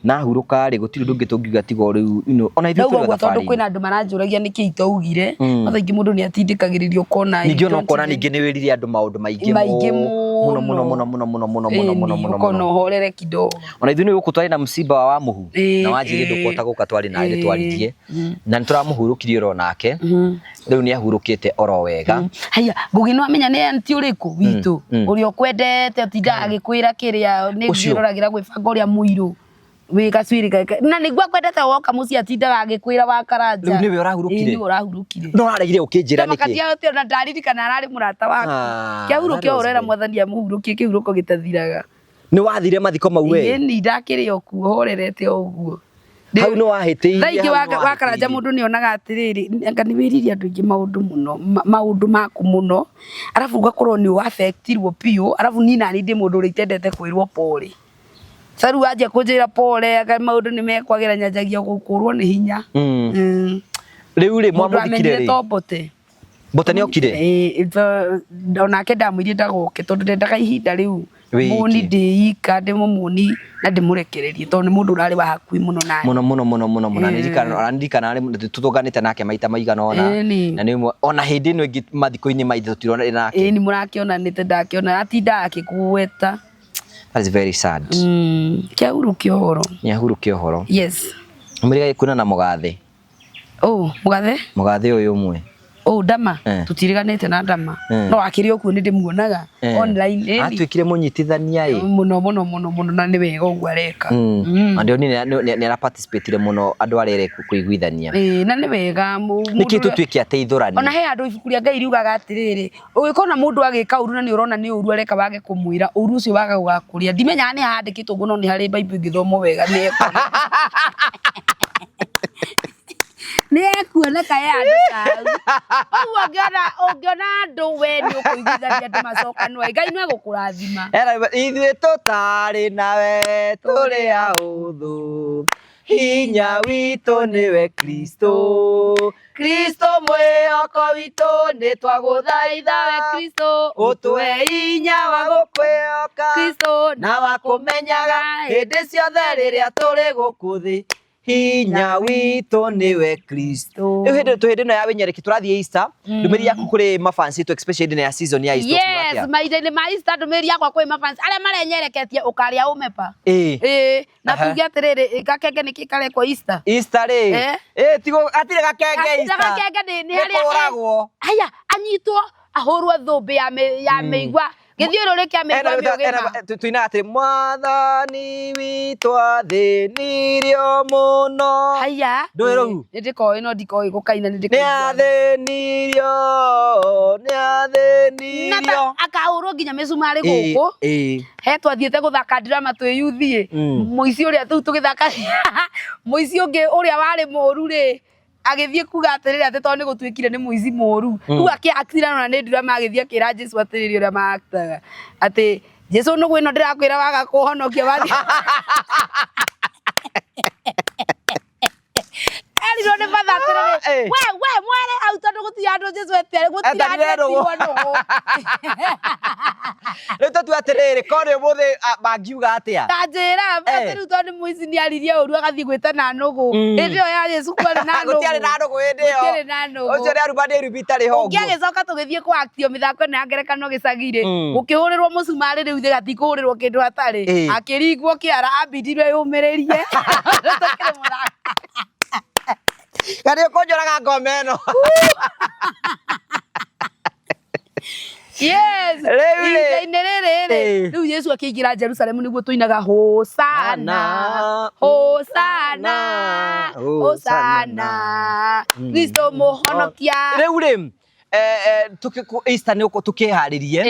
na huruka ri gutiri ndungi tungiuga tigo riu ona ithu tuga tondu kwina andu maranjuragia niki itaugire mathaingi mundu ni atindikagiririo kona ningi ona kona ningi ni wirire andu maundu maingi muno kona horere kidogo ona ithu ni guku twari na msiba wa muhu na wanjiri ndukota guka twari na ile twaritie na nituramuhurukirie ro nake riu ni ahurukite oro wega haya ngugi no amenya ni anti uriku witu urio kwendete utinda agikwira kiria ni ngiroragira gwibanga uria muiru wi gacwiri na nigwa kwendete woka muci atinda agikwira wa karanja riu niwe urahurukire ni urahurukire no aregire ukinjira niki makatia uti ona ndaririkana arari murata waku kiahurukio urera mwathani amuhurukie kihuruko gitathiraga ni wathire mathiko mau we ni ndakiri okuo horerete oguo hau no wahitiire thaiki wa karanja mundu ni onaga atiriri anga ni wiriria andu ingi maundu maku muno arafu ugakorwo ni affectirwo piu arafu ni nani ndi mundu uri itendete kwirwo pole saru aje kunjira pole anga maundu ni mekwagira nyanjagia gukurwo ni hinya riu ri mwamuthikire ri bote ni okire onake ndamwire ndagoke tondu ndendaga ihinda riu muni ndiika ndimumuni na ndimurekererie tondu mundu urari wa hakui muno nani muno ndirikana ari tutuganite nake maita maigana ona na ni ona hindi no ingi mathiko-ini maithe tutirona nake ni murakionanite ndakiona atinda akikuweta. That's very sad. Kiahurukio horo. Ni ahurukio horo. Yes. Muriga kuna na mugathe. Oh, mugathe? Mugathe uyu umwe. Oh, Dama. Tutiriganite na Dama. No akiri okuo ni ndimuonaga online. Atwikire munyitithania muno na ni wega uguo areka. Andio ni ara participate muno andu arere kuiguithania. Na ni wega niki tutwike ateithurani. Ona he andu ibukuria Ngai riugaga atiriri. Ugikona mundu agika uru na ni urona ni uru areka wage kumwira uru ucio waga gugakuria. Ndimenya ni handikitwo guo no ni hari Bible ngithomo wega ni ekona. Ni ekuoneka ya andu kau ungiona andu we ni ukuiguithania andu macokanwa Ngai no egukurathima ithuĩ tũtarĩ nawe tũrĩ ahũthũ hinya witũ nĩwe Kristo mwĩhoko witũ nĩ twagũthaitha we Kristo ũtũhe hinya wa gũkwĩhoka Kristo na wa kũmenyaga hĩndĩ ciothe rĩrĩa tũrĩ gũkũ thĩ hinya witũ nĩwe Kristo. Hĩndĩ ĩno ya wĩnyereki tũrathiĩ Easter, ndũmĩrĩri yaku kũrĩ mafans itũ especially hĩndĩ ya season ya Easter. Yes, mahinda-inĩ ma Easter ndũmĩrĩri yakwa kũrĩ mafans arĩa marenyereketie ũkarĩa ũmepa. Na tuge atĩrĩrĩ gakenge nĩkĩ karekwo Easter? Easter rĩ, tigo atirĩ gakenge Easter. Gakenge nĩ harĩa haya anyitwo ahũrwo thũmbĩ ya mĩigua gĩthiũrũrĩ kĩa mĩigua mĩũgĩma. Tuina atĩ Mwathani witũ athĩnirio mũno. Haya ndũĩ rũu nĩndĩkoĩ no ndikoĩ gũkaina nĩathĩnirio na akahũrwo nginya mĩcumarĩ gũkũ. He twathiĩte gũthaka drama twĩ yuthi mũici ũrĩa tũu tũgĩthaka mũici ũngĩ ũrĩa warĩ mũũru rĩ agĩthiĩ kuga atĩrĩrĩ atĩ tondũ nĩgũtuĩkire nĩ mũici mũũru rĩu akĩakitira na nĩ drama agĩthiĩ akĩra Jesũ atĩrĩrĩ ũrĩa maaktaga atĩ Jesũ nũgũ ĩno ndĩrakwĩra waga kũhonokia wathi Eriro nĩ batha atĩrĩrĩ we mwere hau tondũ gũtirĩ andũ Jesũ etere gũtirĩ andũ rĩu tũtua atĩrĩrĩ korĩ ũmũthĩ mangiuga atĩa tanjĩra atĩ rĩu tondũ mũici nĩaririe ũru agathiĩ gwĩtana nũgũ hĩndĩ ĩyo ya Jesũ kwarĩ na nũgũ gũtiarĩ na nũgũ hĩndĩ ĩyo ũcio nĩ aruma nĩ rubi itarĩ hongu ũngĩagĩcoka tũgĩthiĩ kũaktio mĩthako ĩno ya ngerekano gĩcagi-rĩ gũkĩhũrĩrwo mũcumarĩ rĩu thĩ gatikũhũrĩrwo kĩndũ hatarĩ akĩringwo kĩara ambindirwe yũmĩrĩrie Gari ũkũnjoraga ngome ĩno. Yes. Ihinda-inĩ rĩrĩ rĩu Jesũ akĩingĩra Jerusalemu nĩguo tũinaga Hosana Hosana Hosana Kristo mũhonokia. Rĩu rĩ Easter nĩ tũkĩharĩrie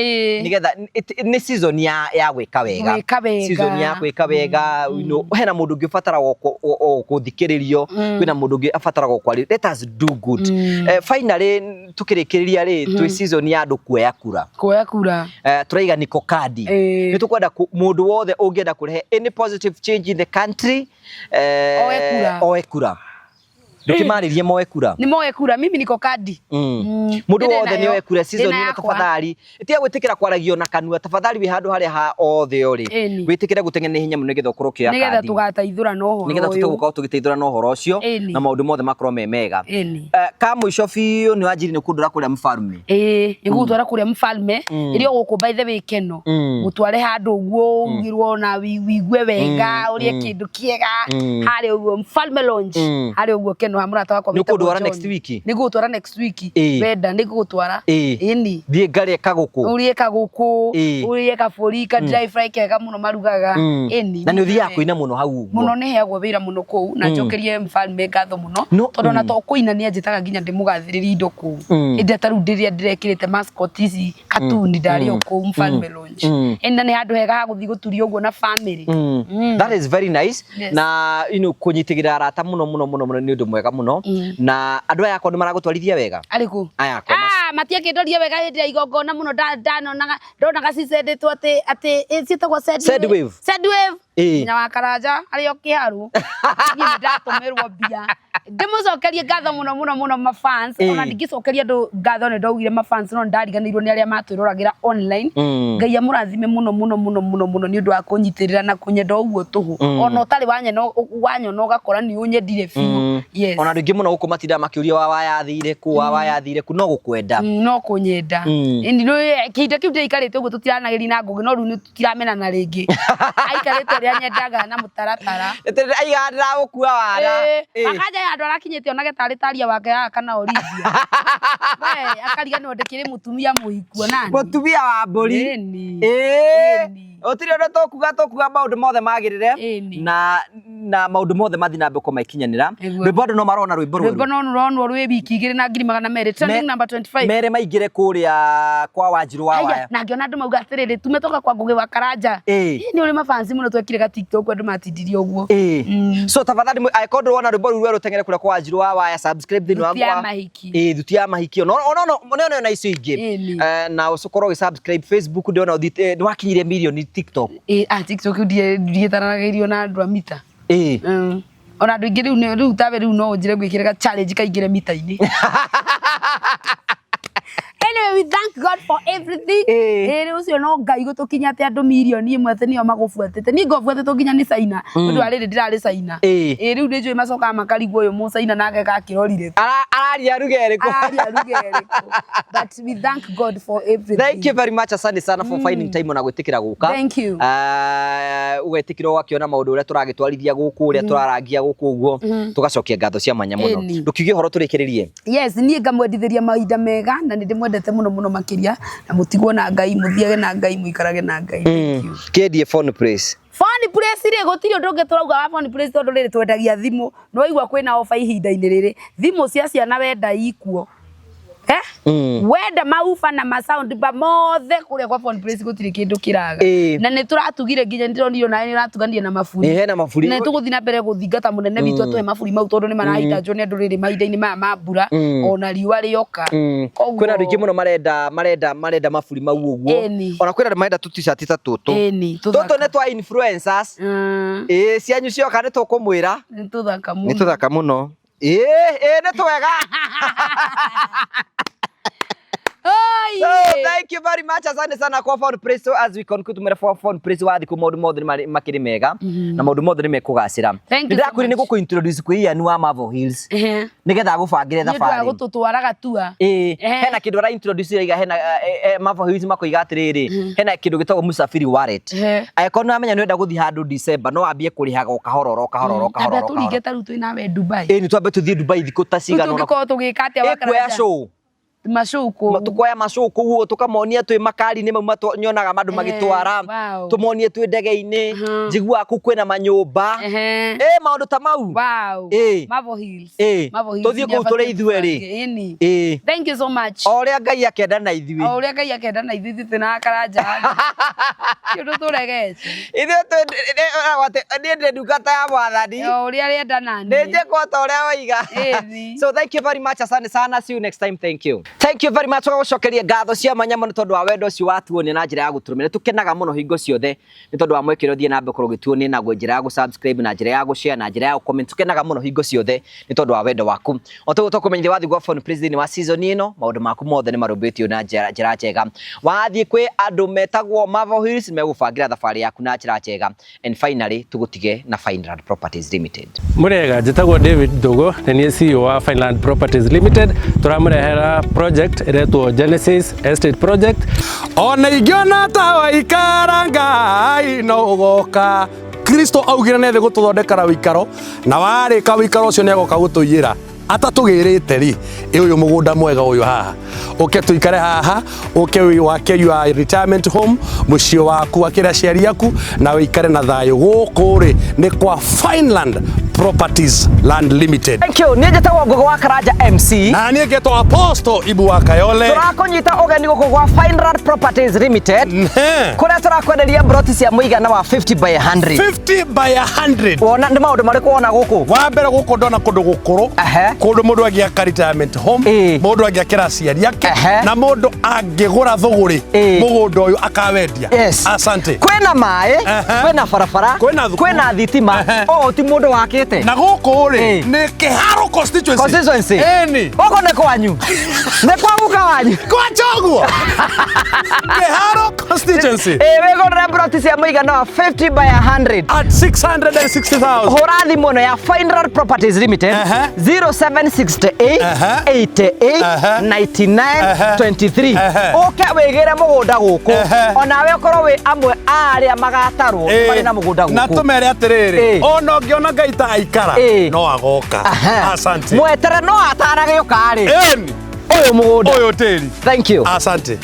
nĩgetha nĩ season ya gwĩka wega season ya gwĩka wega hena mũndũ ũngĩ ũbatara gũthikĩrĩrio kwĩna mũndũ ũngĩ abatara gũkwarĩrio let us do good finally tũkĩrĩkĩrĩria rĩ twĩ season ya andũ kuoya kura tũraiga niko kandi nĩ tũkwenda mũndũ wothe ũngĩenda kũrehe any positive change in the country oe kura Ndukimarĩrie moe kura. Ni moe kura, mimi niko kadi. Mundu wothe ni oe kura season ĩno tafadhali. Itia gwĩtĩkĩra kwaragio na kanua tafadhali wĩ handũ harĩa ha othe ori. Wĩtĩkĩre gũteng'ene hinya mũno nĩgetha ũkorwo kĩa kadi. Nĩgetha tũgateithũra na ũhoro ũyũ. Nĩgetha tũgũkorwo tũgĩteithũra na ũhoro ũcio na maũndũ mothe makorwo me mega. Ka mũico biũ nĩ wanjiri nĩ kũndũra kũrĩa mfalme. Nĩgũtwara kũrĩa mfalme irio gũkũ by the way keno. Gũtware handũ ũguo ugirwo na wigue wega ũrĩa kĩndũ kĩega harĩ ũguo mfalme lounge harĩ ũguo keno hamurata wakwa wĩtagwo nĩgũtwara next week nĩgũtwara next week wenda nĩgũtwara ĩni thiĩ ngarĩa kagũkũ ũrĩe kagũkũ ũrĩe kabũri ka dry fry kega mũno marugaga ĩni na nĩ ũthiaga kũina mũno hau ũguo mũno nĩ heagwo wĩra mũno kũu na njokerie mfalme ngatho mũno tondũ na to kũina nĩ anjĩtaga nginya ndĩmũgathĩrĩrie indo kũu ĩndĩ ta rĩu ndĩrĩa ndĩrekĩrĩte mascot ici katuni ndarĩ kũu mfalme lounge ĩna nĩ handũ hega ha gũthiĩ gũturia ũguo na family that is very nice na kũnyitĩgĩra arata mũno nĩ ũndũ mwega mũno na andũ aya akwa nĩ maragũtwarithia wega arĩkũ aya akwa matiakĩndoria wega hĩndĩ ya igongona mũno ndonaga cicendetwo atĩ ciĩtagwo said wave nyina wa Karanja arĩ o kĩharu niĩ ndatũmĩrwo mbia ndĩmũcokerie ngatho mũno mafans ona ndingĩcokeria andũ ngatho nĩ ndaugire mafans no ndariganĩirwo nĩ arĩa matwĩroragĩra online Ngai amũrathime mũno nĩ ũndũ wa kũnyitĩrĩra na kũnyenda ũguo tũhũ ona ũtarĩ wanyona ũgakora nĩ ũnyendire biũ yes ona ndingĩ mũno gũkũ matinda makĩũria wayathire ku no gũkwenda no kũnyenda ĩni nĩ kĩhinda kĩu ndĩikarĩte ũguo tũtiranagĩria na ngũgĩ no rĩu nĩ tũtiramenana rĩngĩ aikarĩte ũrĩa nyendaga na mũtaratara aiga ndĩragũkua wara akaja andũ arakinyĩte onage tarĩ taria wake ya kana Olivia we akariganĩrwo ndĩkĩrĩ mũtumia mũhikuo nani mũtumia wa mbũri Otiri ndo tokuga maundu mothe magirire na maundu mothe mathi na mbeko maikinyanira rwimbo andu no marona rwimbo no ronwo rwi wiki 2,200 trending number 25 mere maigire kuria kwa Wanjiru wa waya na ngiona andu mauga atiriri tumetoka kwa Ngugi wa Karanja ni uri mafansi muno twekire ga TikTok andu matindirie uguo so tafadhali aikondo wona rwimbo ruru rutengere kuria kwa Wanjiru wa waya subscribe thini wangwa thuti ya mahiki no na icio ingi na ucukoro subscribe Facebook ndiona ni wakinyire milioni TikTok TikTok ndietanagirio na andu a mita ona andu ingi riu tawe riu no njire gwikira challenge kaingire mita-ini Anyway, we thank God for everything. Ucio no Ngai gutukinya ati andu milioni imwe ati nio magubuatite. Ni ngobuatite nginya ni China. Ndu ariri ndirari China. Riu ndijui macoka makarigwo uyu mu China nake gakirorire. Araria rugereko. But we thank God for everything. Thank you very much, asante sana for finding time na gwitikira guka. Thank you. Ugetikira wakiona maundu uria turagitwarithia guku uria turarangia guku uguo tugacokia ngatho cia manya muno. Ndukiuge horo turikiririe. Yes, ni ngamwendithiria mahinda mega na ndi mwendete muno makiria na mutigwo na Ngai muthiage na Ngai muikarage na Ngai. Thank you. Kendie phone place. Phone place ri gutiri undu ungi turauga wa phone place tondu riri twendagia thimu no igwa kwina offer ihinda-ini riri thimu cia ciana wenda ikuo. Wenda maufa na masound ba mothe kuria kwa phone place gutiri kindu kiraga na ni turatugire nginya ndironio nae ni ratugania na mafuri hena mafuri na tuguthi na mbere guthingata munene witu atoe mafuri mau tondu ni marahitanjwo ni andu riri mahinda-ini ma mbura ona riua rioka kwina andu ingi muno marenda mafuri mau uguo ona kwina andu marenda tu t-shirt ta tutu ni twa influencers cianyu cioka ni tukumwira ni tuthaka muno ni twega. So thank you very much, asante sana kwa phone place. So as we conclude tumere for phone place wathi ku maundu mothe makiri mega na maundu mothe ni mekugacira. Ndirakwiri ni guku introduce ku Ian wa Marvel Hills nigetha gubangire thabari ni gututwaraga tua hena kindu ra introduce iga hena Marvel Hills makoiga atiriri hena kindu gitagwo Musafiri Wallet aikona amenya ni wenda guthi handu December no ambie kurihaga ukahororo turingeta rutu inawe Dubai ni twambe tuthie Dubai thikũ ta cigana ona tuko tugika atia wakara show mashuku tukoya mashuku guo tukamonia twi makari ni mauma nyonaga mandu magitwara tumonie twi ndege-ini njigua ku kwina manyumba maundu ta mau Marvel Hills tuthie ku turi ithue ri thank you so much oria Ngai akenda na ithui tina karanja kindu turegete ithui ni ndungata ya Mwathani oria arienda nani nije kwata oria waiga. So thank you very much, asante sana, see you next time. Thank you very much. Tugacokeria ngatho cia manya muno tondu wa wendo ucio watuonia na njira ya guturumira tukenaga muno hingo ciothe ni tondu wa mwekero thie na mbekoro gituonia na njira ya subscribe na njira ya share na njira ya comment tukenaga muno hingo ciothe ni tondu wa wendo waku otugo tukumenyithia wathi gwa phone president wa season ino maundu maku mothe ni marumbitio na njira njega wathi kwi andu metagwo Marvel Hills megubangira thabari yaku na njira njega and finally tugutige na Fineland Properties Limited. Murega njitagwo David Ndugu ni CEO wa Fineland Properties Limited turamurehera project iretwo Genesis Estate Project ona ingiona tawa ikaranga no ugoka Kristo augire nethe gututhondekara wikaro na warika wikaro ucio negoka gutuyira atatugirite ri uyu mugunda mwega uyu haha uke tuikare haha uke wake your retirement home mucio waku akira ciari yaku na wikare na thayo guku ri ni kwa Fineland Properties Land Limited. Thank you. Nije tawo gogo wa Karanja MC. Na nie geto Apostle Ibu wa Kayole. Turakonyita ogeni gogo wa Fineland Properties Limited. Kuria turakwenderia broti cia muigana wa 50 by 100. 50 by 100. Wona ndi maundu mariko wona guku. Wa mbere guku ndona kundu gukuru. Kundu mundu agiaka retirement home. Mundu agiakira ciari yake. Na mundu angigura thuguri. Mugunda uyu akawendia. Asante. Kwina mai, kwina barabara, kwina thitima. O ti mundu wake na guku ri ni Kiharo constituency eni oko ne kwanyu ne kwaguka wanyu kwa choguo Kiharo constituency wego rebroti cia muigana wa 50 by 100 at 660,000 horathi muno ya Fineland Properties Limited 0768 88 99 23 oke wegere mugunda guku onawe ukorwo wi amwe aria magatarwo bari na mugunda guku na tumere atiriri ono ngiona gaita aikara no agoka. Asante mwetere no atarage ukari uyu mugunda uyu tiri. Thank you. Asante.